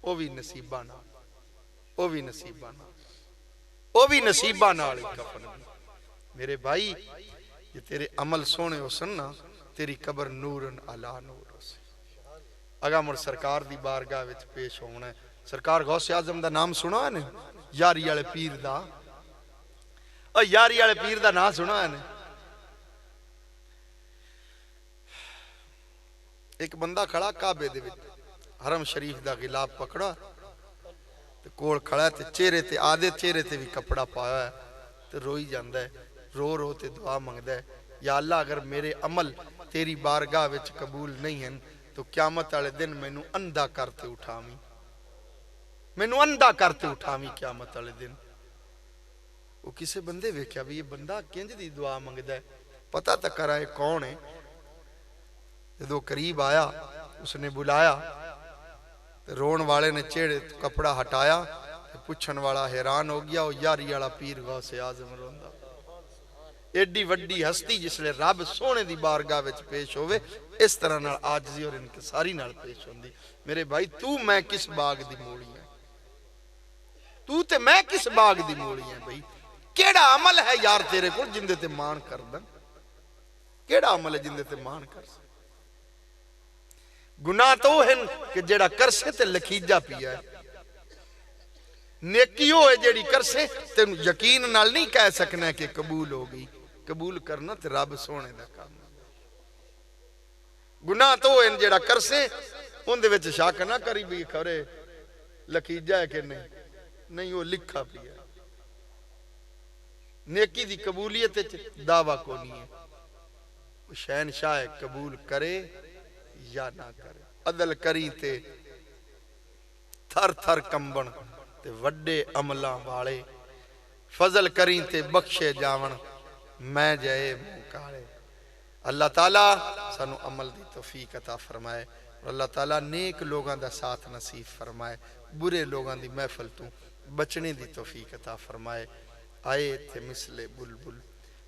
वो भी नसीबा नाल वो भी नसीबा नाल वो भी नसीबा नाल कफन मेरे भाई ये तेरे अमल सोने हो सन ना तेरी कब्र नूरन अला नूर हो अगा मुड़ सरकार दी बारगाह विच पेश होना है। सरकार गौसे आजम दा नाम सुना है ने यारी वाले पीर दा और यारी वाले पीर दा नाम सुना है ने एक बंदा खड़ा काबे दे विच हरम शरीफ दा गिलाफ पकड़ा ते कोल खड़ा ते चेहरे ते आधे चेहरे ते भी कपड़ा पाया है ते रोई जांदा है रो रो ते दुआ मंगदा है या अल्लाह अगर मेरे अमल तेरी बारगाह विच कबूल नहीं हैं तो क़यामत वाले दिन मैनू अंधा करते उठावी मैनू अंधा करते उठावी क़यामत वाले दिन। वो किसी बंदे वेख्या भी ये बंदा किंज दी दुआ मंगदा है पता तक करा कौन है। जो करीब आया उसने बुलाया तो रोन वाले ने चेहरे कपड़ा हटाया तो पुछन वाला हैरान हो गया वो यारी वाला पीर गौसे आजम रोंदा एडी वड्डी हस्ती जिसले रब सोने दी बारगाह विच पेश होवे इस तरह नाल आजजी और इनकिसारी नाल पेश होंदी। मेरे भाई तू मैं किस बाग दी मूली है तू ते मैं किस बाग दी मूली है भाई केड़ा अमल है यार तेरे को जिंदे ते मान करदा केड़ा अमल है जिंदे ते मान कर गुनाह तो है कि जेड़ा करसे ते लखीजा पिया है नेकी होए जेड़ी करसे तेन यकीन नाल नहीं कह सकना कि कबूल हो गई। कबूल करना ते रब सोने दा काम। गुनाह तो होए जेड़ा करसे उनदे विच शक ना करी भी खरे लकीजा है कि नहीं, नहीं वो लिखा पिया। नेकी दी कबूलियत दावा को नहीं है। शहनशाह कबूल करे या ना करे। अदल करी ते थर थर कंबन ते वड्डे अमलां वाले, फजल करी ते बख्शे जावन मैं जय मुंह काले। अल्लाह ताला सानू अमल दी तौफीक अता फरमाए और अल्लाह ताला नेक लोगों दा साथ नसीब फरमाए, बुरे लोगों दी महफिल तू बचने दी तौफीक अता फरमाए। आए थे मिसले बुलबुल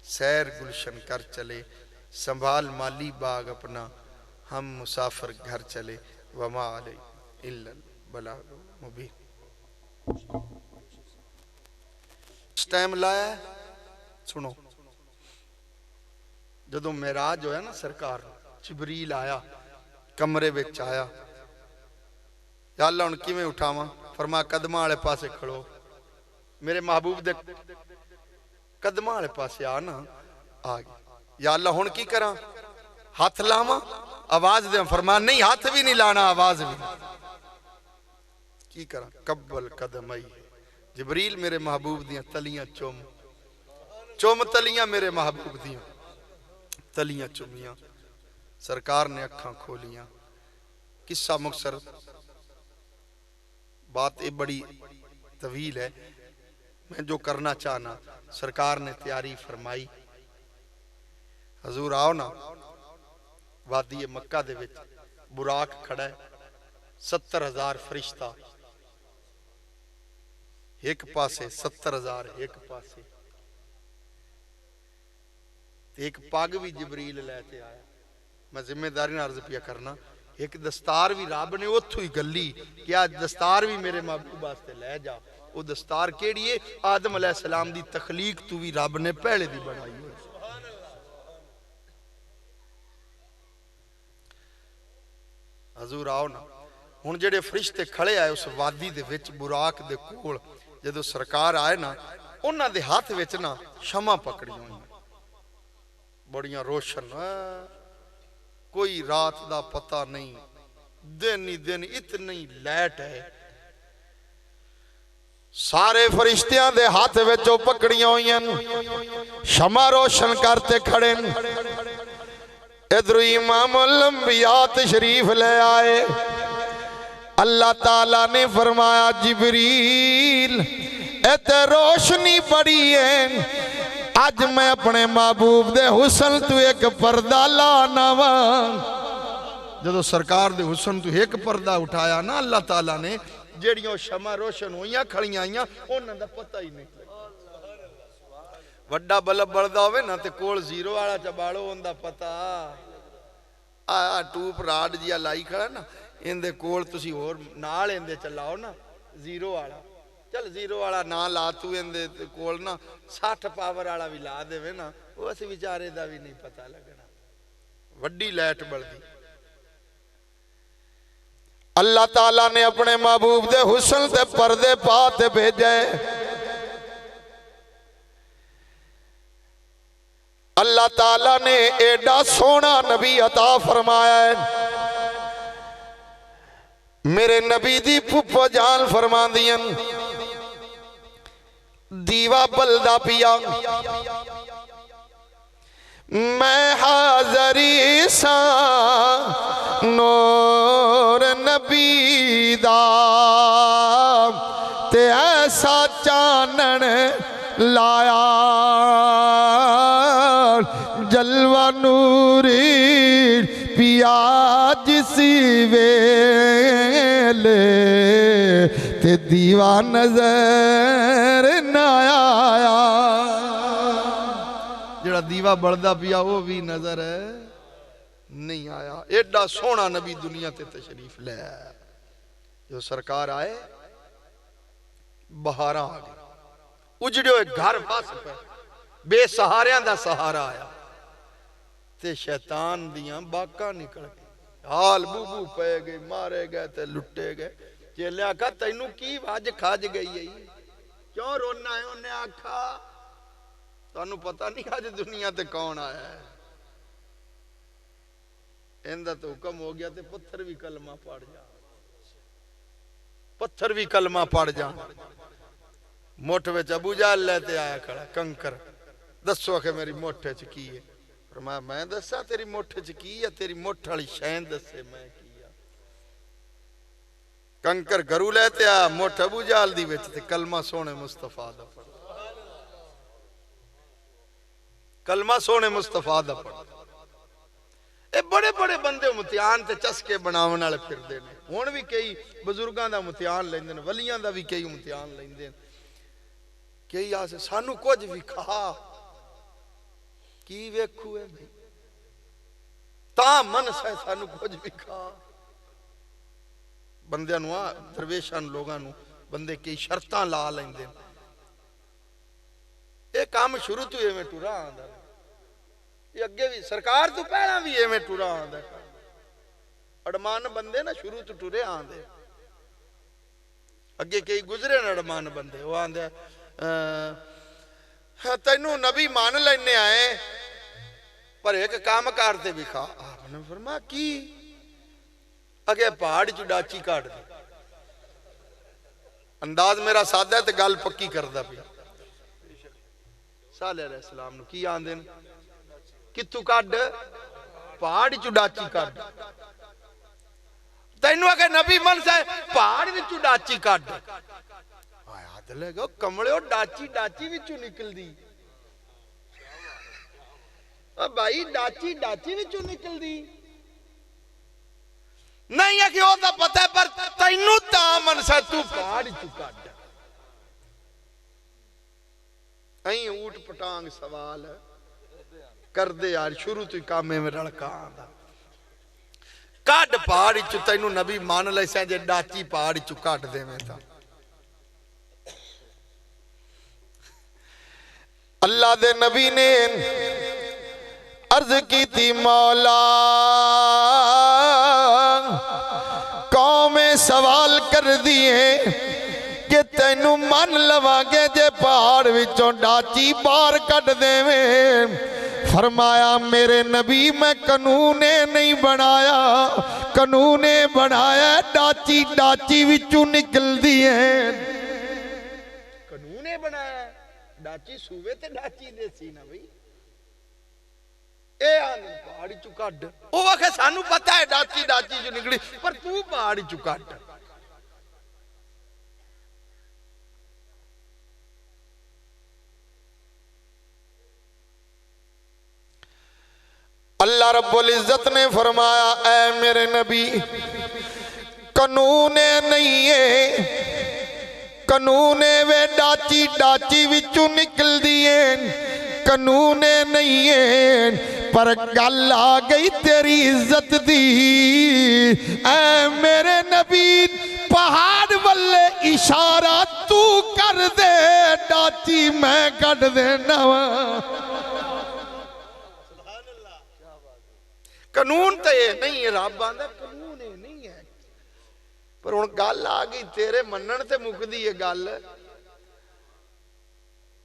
सैर गुलशन कर चले, संभाल माली बाग अपना हम मुसाफिर घर चले। वमा अलै इल्लल बलागुल मुबीन। टाइम लाया सुनो, जदों मेराज होया ना सरकार, जिबरील आया कमरे विच आया, या अल्लाह हुण किवें उठावां? फरमा कदमां वाले पासे खड़ो, मेरे महबूब दे कदमां वाले पासे आ ना। आ गया। या अल्लाह हुण की करा? हाथ लावां आवाज दे? फरमा नहीं हाथ भी नहीं लाना, आवाज भी की करा? कब्बल कदमई जिबरील मेरे महबूब दियां तलियां चुम चुम तलियां मेरे महबूब दियां तलियां चुमियां। सरकार ने अखां खोलियां। किस्सा मुखसर, बात ये बड़ी तवील है, मैं जो करना चाहना। सरकार ने तैयारी फरमाई, हजूर आओ ना। वादी मक्का दे विच बुराक खड़ा है, 70,000 फरिश्ता एक पासे, 70,000 एक पासे। एक पग भी जिबरील लैके आया। मैं जिम्मेदारी नाल अर्ज पिया करना, एक दस्तार भी रब ने उथों ही गली कि आज दस्तार भी मेरे महबूब वास्ते लै जा। वो दस्तार केड़ी है? आदम अलैहिस्सलाम दी तखलीक तू भी रब ने पहले दी बनाई है। हजूर आओ ना। हुण जेड़े फरिश्ते खड़े आए उस वादी दे विच बुराक दे कोल, जदों सरकार आए ना, उन्हां दे हाथ विच ना शमा पकड़ी हुई बड़ियां रोशन। कोई रात दा पता नहीं, दिन ही दिन, इतनी लाइट है। सारे फरिश्तियां दे हाथ विचों पकड़ियां हुई शमा रोशन करते खड़े। इधर इमामुल अंबिया तशरीफ ले आए। अल्लाह ताला ने फरमाया जिबरील इते रोशनी पड़ी है, आज मैं अपने महबूब दे हुस्न तू एक पर्दा लाना वा। जदों सरकार दे हुस्न तू एक पर्दा उठाया ना अल्लाह ताला ने, जेड़ियां शमा रोशन होइयां खड़ियां आईयां उन्हां दा पता ही नहीं। वड्डा बल्ब बलदा होवे ना ते कोल जीरो वाला चबाड़ो उनदा पता। आ टूप राड जिया लाई खड़ा ना, इंदे कोल तुसी होर नाल इंदे चलाओ ना जीरो वाला। चल जीरो वाला ना ला तू, इंदे कोल ना 60 पावर वाला भी ला देवे ना, उस विचारे दा भी नहीं पता लगना। वड्डी लाइट बलदी। अल्लाह ताला ने अपने महबूब दे हुस्न ते पर्दे पा ते भेजे। अल्लाह ताला ने एडा सोना नबी अता फरमाया है। मेरे नबी दी फुफो जान फरमांदियां, दीवा बलदा पिया, मैं हाजरी सा नूर नबी दा, ते ऐसा चानन लाया जलवा नूरी पिया जिस वेले ते दीवा नजर ना आया। जेड़ा दीवा बलदा पिया वो भी नजर नहीं आया। एडा सोहना नबी दुनिया ते तशरीफ ले आया। जो सरकार आए बहारा आ गई, उजड़े हुए घर बस पे बेसहारियां दा सहारा आया ते शैतान दियां बाकां निकल गई। हाल बूबू पे गए, मारे गए ते लुटे गए। चेले आखा तैनू की अज खज गई है क्यों रोना है? उन्हें आखा तुहानू पता नहीं अज दुनिया ते कौन आया है? इनका तो हुक्म हो गया ते पत्थर भी कलमा पढ़ जा, पत्थर भी कलमा पढ़ जा। मुठ विच अबू जहल लेते आया खड़ा कंकर, दसो कि मेरी मुठ च की है? फरमाया मैं दसा तेरी मुठ च की है? तेरी मुठ वाली शैन दसे मैं की है। कंकर घरू लेते आया, मुठ अबू जहल दी विच ते कलमा सोने मुस्तफा दा पढ़, कलमा सोने मुस्तफा दा पढ़। ये बड़े बड़े बंदे इम्तिहान ते चस्के बनावन वाले फिरदे ने। हुण भी कई बजुर्गों का इम्तिहान लेंदे ने, वलियां दा भी कई इम्तिहान लेंदे ने। कई आसे सानू कुछ विखा, की वेखू है भाई? ता मन से सानू कुछ विखा। बंदियां नू दरवेशां लोगां नू बंदे कई शर्तां ला लेंदे। ये काम शुरू तो इवें टुरा आंदा, ये अगे भी सरकार तो पहला भी इवें टुरा आंदा। अड़मान बंदे ना शुरू तो टुरे आंदे, अगे कई गुजरे ना अड़मान बंदे। वो आंदे तैनू नबी मान लेने आए पर एक काम करते भी खा। आपने फरमाया की? अगे पहाड़ च डाची काट दे। अंदाज मेरा सादा है ते गल पक्की करदा पिया। साले अलैहिस्सलाम नू की आंदे ने? कित्थू कड? पहाड़ च डाची कड। तैनू अगे नबी मन से पहाड़ विचू डाची कड। याद लगा कमले डाची डाची विचू निकलदी। भाई डाची डाची विचू निकलदी नहीं है कि वो तो पता है, पर तैनू ता मन से तू पहाड़ चू कड। अं ऊट पटांग सवाल कर दे यार, शुरू तो ही कामे में रड़का आंदा। कड पहाड़ चू, तैनू नबी मान ले जे डाची पहाड़ चू कट देवे तां। अल्लाह दे नबी ने अर्ज की थी मौला कौमें सवाल कर दिए कि तेनू मन लवांगे जे पहाड़ विचों डाची बाहर कट देवें। फरमाया मेरे नबी मैं कानूने नहीं बनाया, कानूने बनाया डाची डाची विचों निकलदी है। कानूने बनाया डाची सूवे ते डाची देसी ना भाई। ए आन पहाड़ी चू कड। ओ आखे सानू पता है डाची डाची चू निकली, पर तू पहाड़ी चू कड। अल्लाह रब्बुल इज्जत ने फरमाया ऐ मेरे नबी कानूने नहीं है, कानूने वे डाची डाची विचू निकल दिए, कानूने नहीं है। पर गल आ गई तेरी इज्जत दी। ऐ मेरे नबी पहाड़ वल्ले इशारा तू कर दे, डाची मैं कट देना वा। कानून तो ये नहीं है, रब आंदा कानून ये नहीं है। पर हुण गल आ गई तेरे मनण ते मुकदी है गल।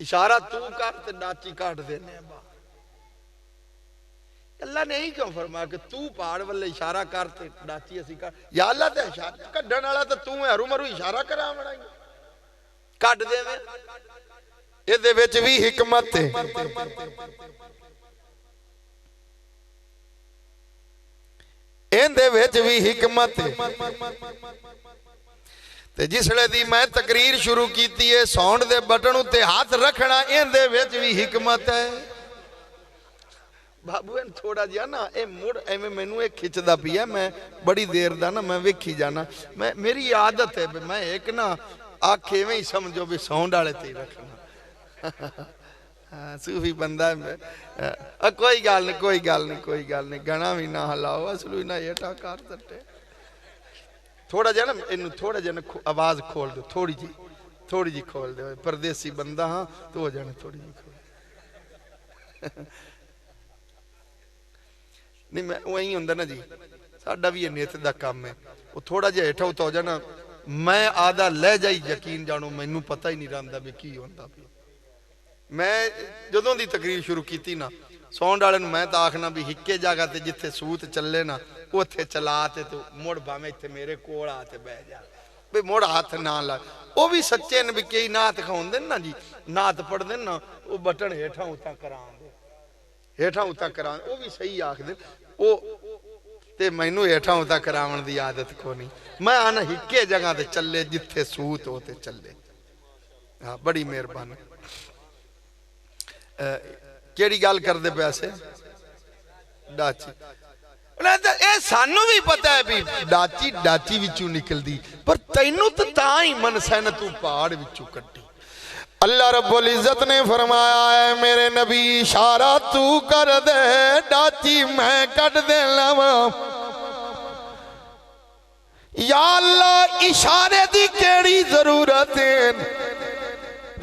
इशारा तू कर ते डाची काट देने। अल्लाह ने ही क्यों फरमाया कि तू पहाड़ वाले इशारा कर ते डाची असी काट? या अल्लाह ते इशारा कड्डण वाला तो तू है, हरू मरू इशारा करावणा ही कट देवे। इहदे विच भी हिकमत है। इहदे विच भी हिकमत है। ते जिसले दी मैं तकरीर शुरू की है साउंड दे बटन उत्ते हाथ रखना, इहदे विच भी हिकमत है। बाबू इन थोड़ा जिहा ना ये मुड़ एवें मैनू ये खिंचदा पिया, मैं बड़ी देर दा ना मैं वेखी जाना। मैं मेरी आदत है मैं एक ना आख इवें ही समझो भी साउंड वाले ते ही रखना। सूफी बंदा है। कोई गल नहीं, कोई गल नहीं, कोई गल नहीं। गाना भी ना हलाओ, असलू ना हेठा कर दटे। थोड़ा जा ना इनू थोड़ा जा आवाज खोल दो, थोड़ी जी खोल दो। परदेसी बंदा हाँ तो हो जाने थोड़ी जी खोल। नहीं मैं वही होंदा ना जी, साडा भी नित दा काम है। वो थोड़ा जा हेठा उतो हो जाना मैं आदा लै जाई यकीन जानो मैनू पता ही नहीं रहा भी की होंदा पिया। मैं जदों दी तकरीर शुरू की ना सौंड वाले मैं तो आखना भी हिक्के जगह ते जिथे सूत चले ना उत्थे चला ते मुड़ भावें इत्थे मेरे कोल आ ते बह जा भी मुड़ हाथ ना ला। वो भी सच्चे ने भी कई नात खाउंदे ना जी नात पढ़ते ना वो बटन हेठा उता करा हेठा उता करा वो भी सही आखदे वो ते मैनू हेठा उता करावन दी आदत को नहीं। मैं आना हिक्के जगह ते चले जिथे सूत हो ते चले। हाँ बड़ी मेहरबानी। केड़ी गल करदे पैसे डाची ए सानू भी पता है भी डाची डाची विचों निकलदी पर तैनू तो ता ही मनसा न तू पहाड़ विचों कड्डी। अल्लाह रब्बुल इज्जत ने फरमाया है मेरे नबी इशारा तू कर दे डाची मैं कट दे लवा। या अल्लाह इशारे दी केड़ी जरूरत है।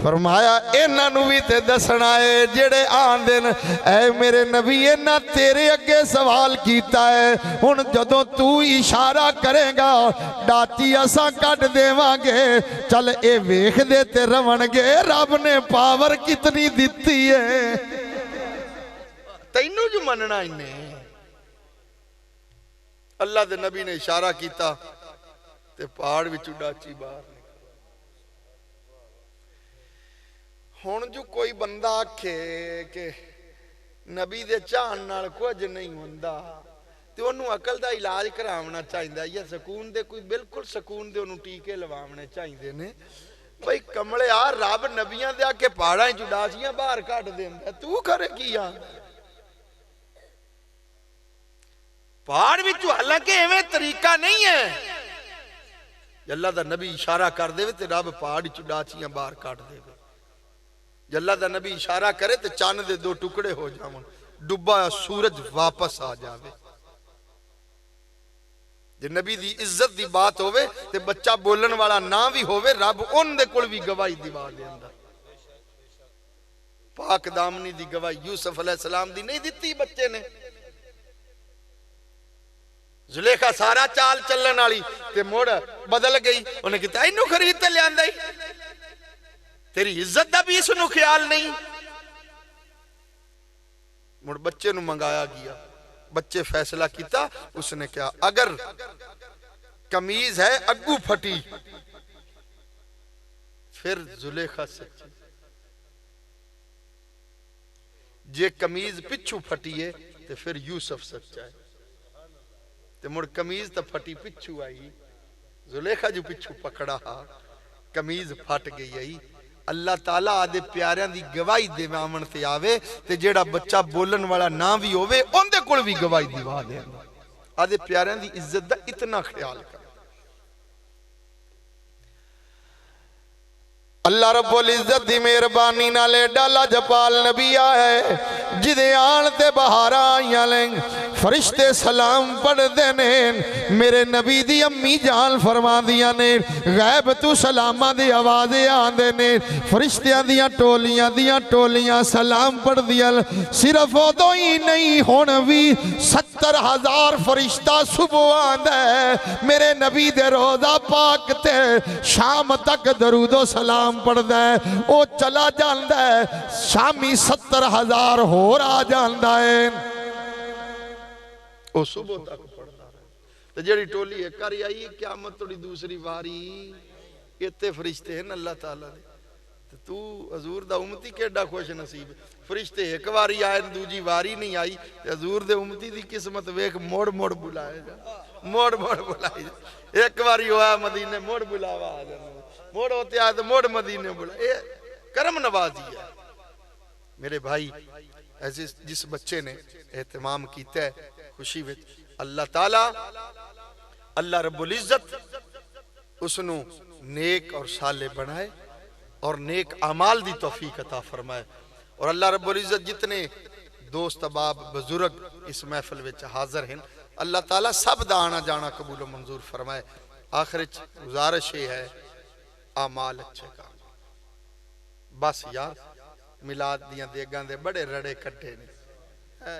फरमाया इन्हां भी ते दसना है जेड़े आंदे न ऐ मेरे नबी इन्हां तेरे अगे सवाल कीता है हुण जदों तू इशारा करेगा डाची असां कट देवांगे। चल ए वेख दे ते रवणगे रब ने पावर कितनी दिती है। तैनू जो मनना इन्ने अल्लाह दे नबी ने इशारा कीता ते पहाड़ विचों डाची बाहर। हुण जो कोई बंदा आखे कि नबी दे चाहन नाल कुछ नहीं हुंदा ते ओनू अकल दा इलाज करावना चाहिदा या सकून दे कोई बिल्कुल सकून दे ओनू टीके लवावने चाहिदे ने। भाई कमले आ रब नबियां दे आके पहाड़ां च डासियां बाहर कट देंदा तू करे की आ पहाड़ विचों। हालांकि एवें तरीका नहीं है अल्लाह दा नबी इशारा कर देवे ते रब पहाड़ च डासियां बाहर कट देवे। अल्लाह दा नबी इशारा करे तो चन्न दे दो टुकड़े हो जावन डुबा सूरज वापस आ जावे। जे नबी दी इज्जत दी बात होवे ते बच्चा बोलन वाला ना भी होवे रब उन दे कोल भी गवाही दिवा देंदा। पाक दामनी दी गवाही यूसुफ अलैहिस्सलाम दी नहीं दिती बच्चे ने। जुलेखा सारा चाल चलन वाली ते मुड़ बदल गई उन्हें कहता इनू खरीद ते लियांदा ही तेरी इज्जत का भी इसनू ख्याल नहीं। मुड़ बच्चे नू मंगाया गया बच्चे फैसला किया उसने क्या अगर कमीज है अग्गू फटी फिर जुलेखा सच्ची जे कमीज पिछू फटी है तो फिर यूसुफ सच्चा है। ते मुड़ कमीज तो फटी पिछू आई जुलेखा जो पिछू पकड़ा हा कमीज फट गई आई। अल्लाह ताला आदे प्यारियां दी गवाही देवावन ते आवे ते जेड़ा बच्चा बोलन वाला ना भी होवे उनदे कोल भी गवाही दिवा देंदा। आदे प्यारियां दी इज्जत दा इतना ख्याल कर। अल्लाह रब्बुल इज्जत दी मेहरबानी नाल डाला जपाल नबी आए जिदे आन ते बहारा आईयां ले फरिश्ते सलाम पढ़दे ने। मेरे नबी दी अम्मी जान फरमांदियां ने गैब तू सलामां दी आवाज़ें आंदे ने फरिश्तियां दियां टोलियां सलाम पढ़दियां। सिर्फ उदों ही नहीं हुण भी 70,000 फरिश्ता सुबह आंदा है मेरे नबी दे रोज़ा पाक ते शाम तक दरूदो सलाम पढ़दा है वो चला जांदा है शामी 70,000 होर आ जांदा है वो सुबह तक पढ़दा है। ते जेड़ी टोली एक बारी आई क़यामत तोड़ी दूसरी वारी इत्ते फरिश्ते हैं अल्लाह ताला दे ते तू हजूर दा उम्मती केड़ा खुश नसीब फरिश्ते एक बारी आए दूजी वारी नहीं आई ते हजूर दे उम्मती दी किस्मत वेख मोड़ मोड़ बुलाए जा मोड़ मोड़ बुलाए जा। एक बारी होया मदीने मोड़ बुलावा आ जाना मोड़ होते आए तो मोड़ मदीने बुला ये करम नवाजी है। मेरे भाई ऐसे जिस बच्चे ने एहतमाम किया है खुशी विच अल्लाह ताला अल्लाह रब्बुल इज्जत उसनू नेक और साले बनाए और नेक अमाल दी तौफीक अता फरमाए। और अल्लाह रब्बुल इज्जत जितने दोस्त अहबाब बुजुर्ग इस महफिल विच हाजिर हैं अल्लाह ताला सब दा आना जाना कबूल मंजूर फरमाए। आखिर गुजारिश ये है आमाल अच्छे का बस यार मिलाद दियां देगां दे बड़े रड़े कट्टे ने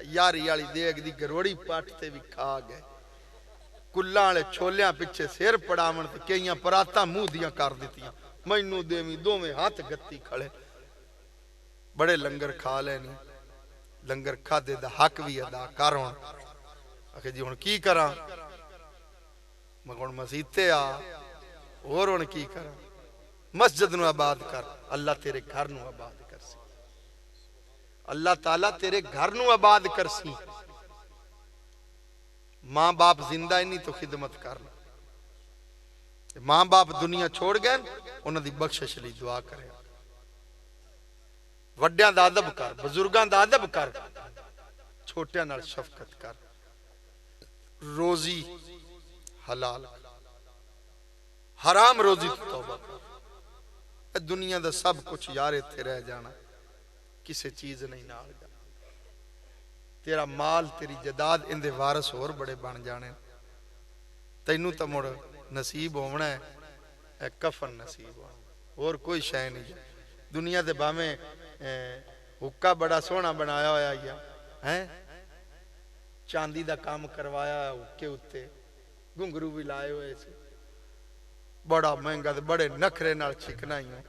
यारी वाली देग दी गरोड़ी पट ते भी खा गए कुल्लां वाले छोलियां पिछे सिर पड़ावन ते कईयां परातां मूंह दियां कर दित्तियां मैनू देवी दोवें हाथ गत्ती खड़े बड़े लंगर खा लेनी लंगर खादे दा हक भी अदा कर हुण आखे जी हुण की करा मैं हुण मसीते आ होर हुण की करा मस्जिद नू आबाद कर अल्लाह तेरे घर नू आबाद कर सी अल्लाह ताला तेरे घर नू आबाद कर सी मां बाप जिंदा ही नहीं तो खिदमत कर मां बाप दुनिया छोड़ गए उन्हां दी बख्शिश लई दुआ करे वड्डियां दा अदब कर बुजुर्गां दा अदब कर छोटियां नाल शफकत कर रोजी हलाल हराम रोजी तो तौबा कर दुनिया दा सब कुछ यार इत्थे रह जाना किसी चीज नहीं नाल जाना तेरा माल तेरी जदाद इंदे वारस होर बड़े बन जाने तैनू तो मुड़ नसीब होना है कफन नसीब होना और कोई शय नहीं दुनिया दे भावें हुक्का बड़ा सोहना बनाया होया है चांदी दा काम करवाया हुक्के उत्ते घुंघरू भी लाए हुए से बड़ा महंगा ते बड़े नखरे नाल छिकना ही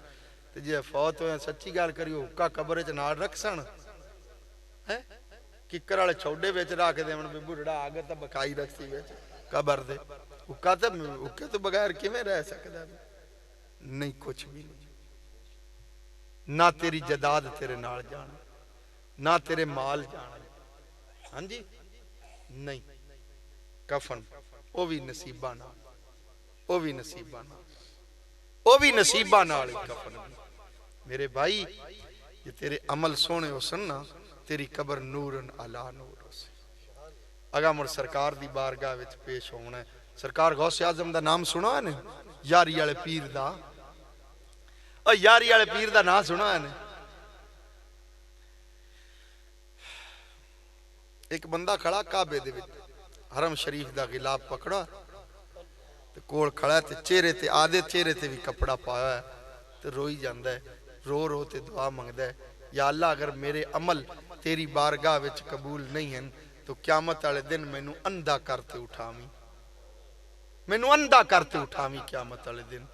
ते जे फौत होया सच्ची गल करियो हुक्का कब्र च नाल रख सन है किकर वाले छौडे विच रख देवन भी बुढ़ड़ा आ गया तो बकाई रखती विच कबर दे हुक्का ते हुक्के तो बगैर किवें रह सकदा नहीं कुछ भी नहीं ना तेरी जदाद तेरे नाल जाना ना तेरे माल जाना हाँ जी नहीं कफन वो भी नसीबा नाल वो भी नसीबा नाल वो भी नसीबा नाल कफन मेरे भाई ये तेरे अमल सोने हो सन ना तेरी कबर नूरन अला नूर अगा मुड़ सरकार दी बारगाह विच पेश होना है सरकार गौसे आजम दा नाम सुना है ने यारी वाले पीर दा और यारी वाले पीर दा नाम सुना है ने एक बंदा खड़ा काबे दे विच हरम शरीफ दा गिलाफ पकड़ा ते कोल खड़ा ते चेहरे ते आधे चेहरे ते भी कपड़ा पाया है ते रोई जांदा है रो रो ते दुआ मंगदा है या अल्लाह अगर मेरे अमल तेरी बारगाह विच कबूल नहीं हैं तो क़यामत वाले दिन मैनू अंधा करते उठावी मैनू अंधा करते उठावी क़यामत वाले दिन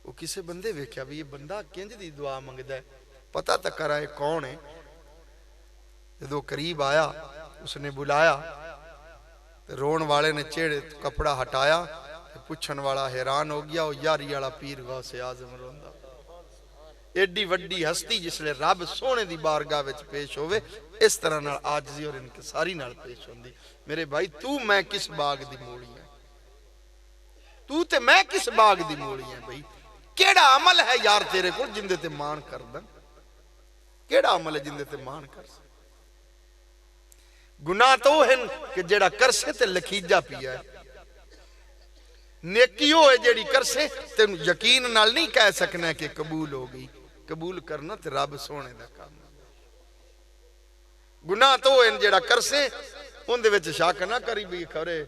वो किसी बंदे वेख्या भी ये बंदा किंज दी दुआ मंगदा है पता तो करा ये कौन है जो करीब आया उसने बुलाया तो रोन वाले ने चेहरे कपड़ा हटाया पुछन वाला हैरान हो गया वो यारी वाला पीर गौसे आजम रोंदा एडी वड्डी हस्ती जिसले रब सोने दी बारगाह विच पेश होवे इस तरह नाल आजजी और इनकिसारी नाल पेश होंदी मेरे भाई तू मैं किस बाग दी मूली है तू ते मैं किस बाग दी मूली है भाई केड़ा अमल है यार तेरे को जिंदे ते मान करदा केड़ा अमल है जिंदे ते मान कर गुनाह तो है कि जेड़ा करसे ते लखीजा पिया है नेकी हो है जेड़ी करसे तेन यकीन नाल नहीं कह सकना कि कबूल हो गई कबूल करना ते रब सोने दा काम गुनाह तो है जेड़ा करसे उनदे विच शक ना करी भी खरे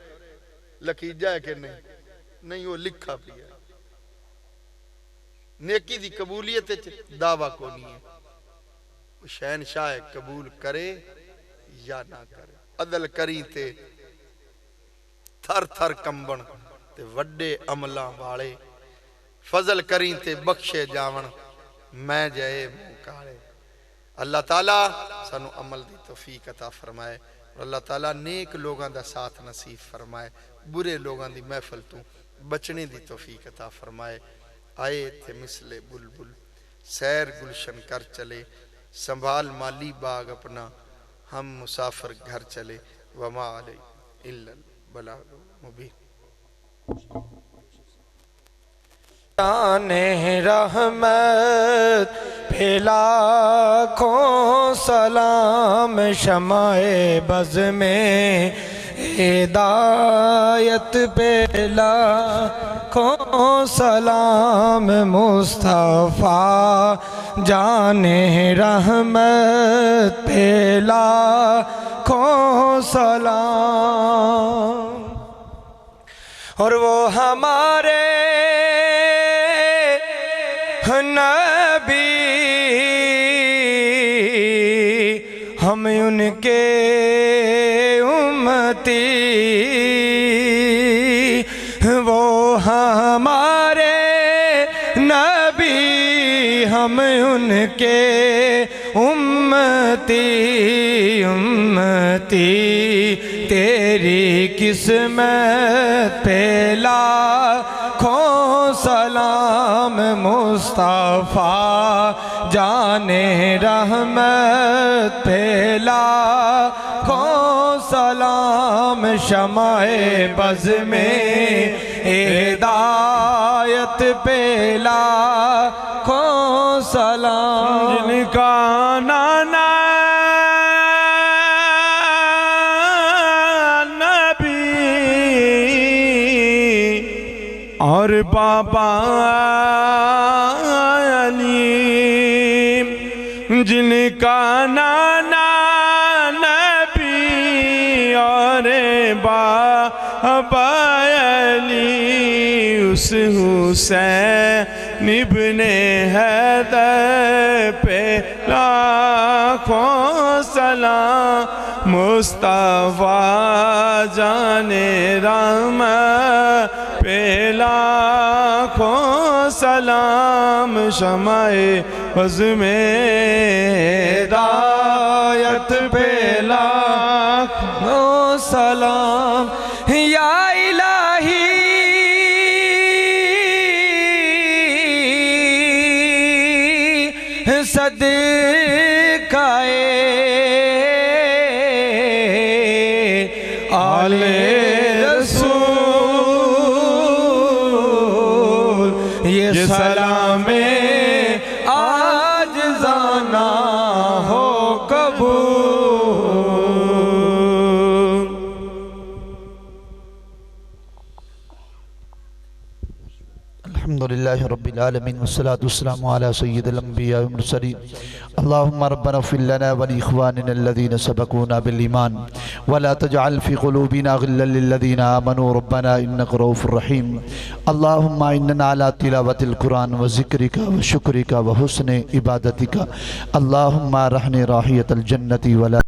लखीजा है कि नहीं नहीं वो लिखा पिया नेकी दी कबूलियत दावा को नहीं है शहनशाह कबूल करे या ना करे अदल करी ते थर थर कंबन ते वड्डे अमलां वाले फजल करी ते बख्शे जावन मैं जय मुंह काले अल्लाह ताला सानू अमल दी तौफीक अता फरमाए और अल्लाह ताला नेक लोगां दा साथ नसीब फरमाए बुरे लोगां दी महफिल तू बचने दी तौफीक अता फरमाए आए थे मिसले बुलबुल सैर गुलशन कर चले संभाल माली बाग अपना हम मुसाफिर घर चले वमा अलै इल्लल बलागुल मुबीन शाने रहमत पे लाखों सलाम शमाए बज़ में हिदायत पे लाखों सलाम मुस्तफ़ा जाने रहमत पे लाखों सलाम और वो हमारे नबी हम उनके उम्मती हम उनके उम्मती उम्मती तेरी किस्मत पे लाखों सलाम मुस्तफ़ा जाने रहमत पे लाखों सलाम शमाए बज़ में हिदायत पे लाखों सलाम जिनका नाना नबी और बाबा अली, जिनका नाना नबी और बाबा अली, उस हुसैन इब्ने हैदर पे लाखों सलाम मुस्तफ़ा जाने रहमत पे लाखों सलाम शमाए बज़ में हिदायत पे लाखों सलाम या इलाही सदकाए आले रसूल ये सलामे आज जाना हो कबूल। अल्हम्दुलिल्लाहि रब्बिल आलमीन वस्सलातु वस्सलामु अला सय्यिदिल अंबिया वल मुरसलीन। अल्लाहुम्मा रब्बना इग़फिर लना व लिइख़वानिना अल्लज़ीना सबक़ूना बिल ईमान व ला तजअल फ़ी क़ुलूबिना ग़िल्लन लिल्लज़ीना आमनू रब्बना इन्नका रऊफ़ुर रहीम। अल्लाहुम्मा इन्ना अला तिलावतिल कुरान व ज़िक्रिका व शुक्रिका व हुस्नि इबादतिका। अल्लाहुम्मा रहनी राहियतल जन्नति व ला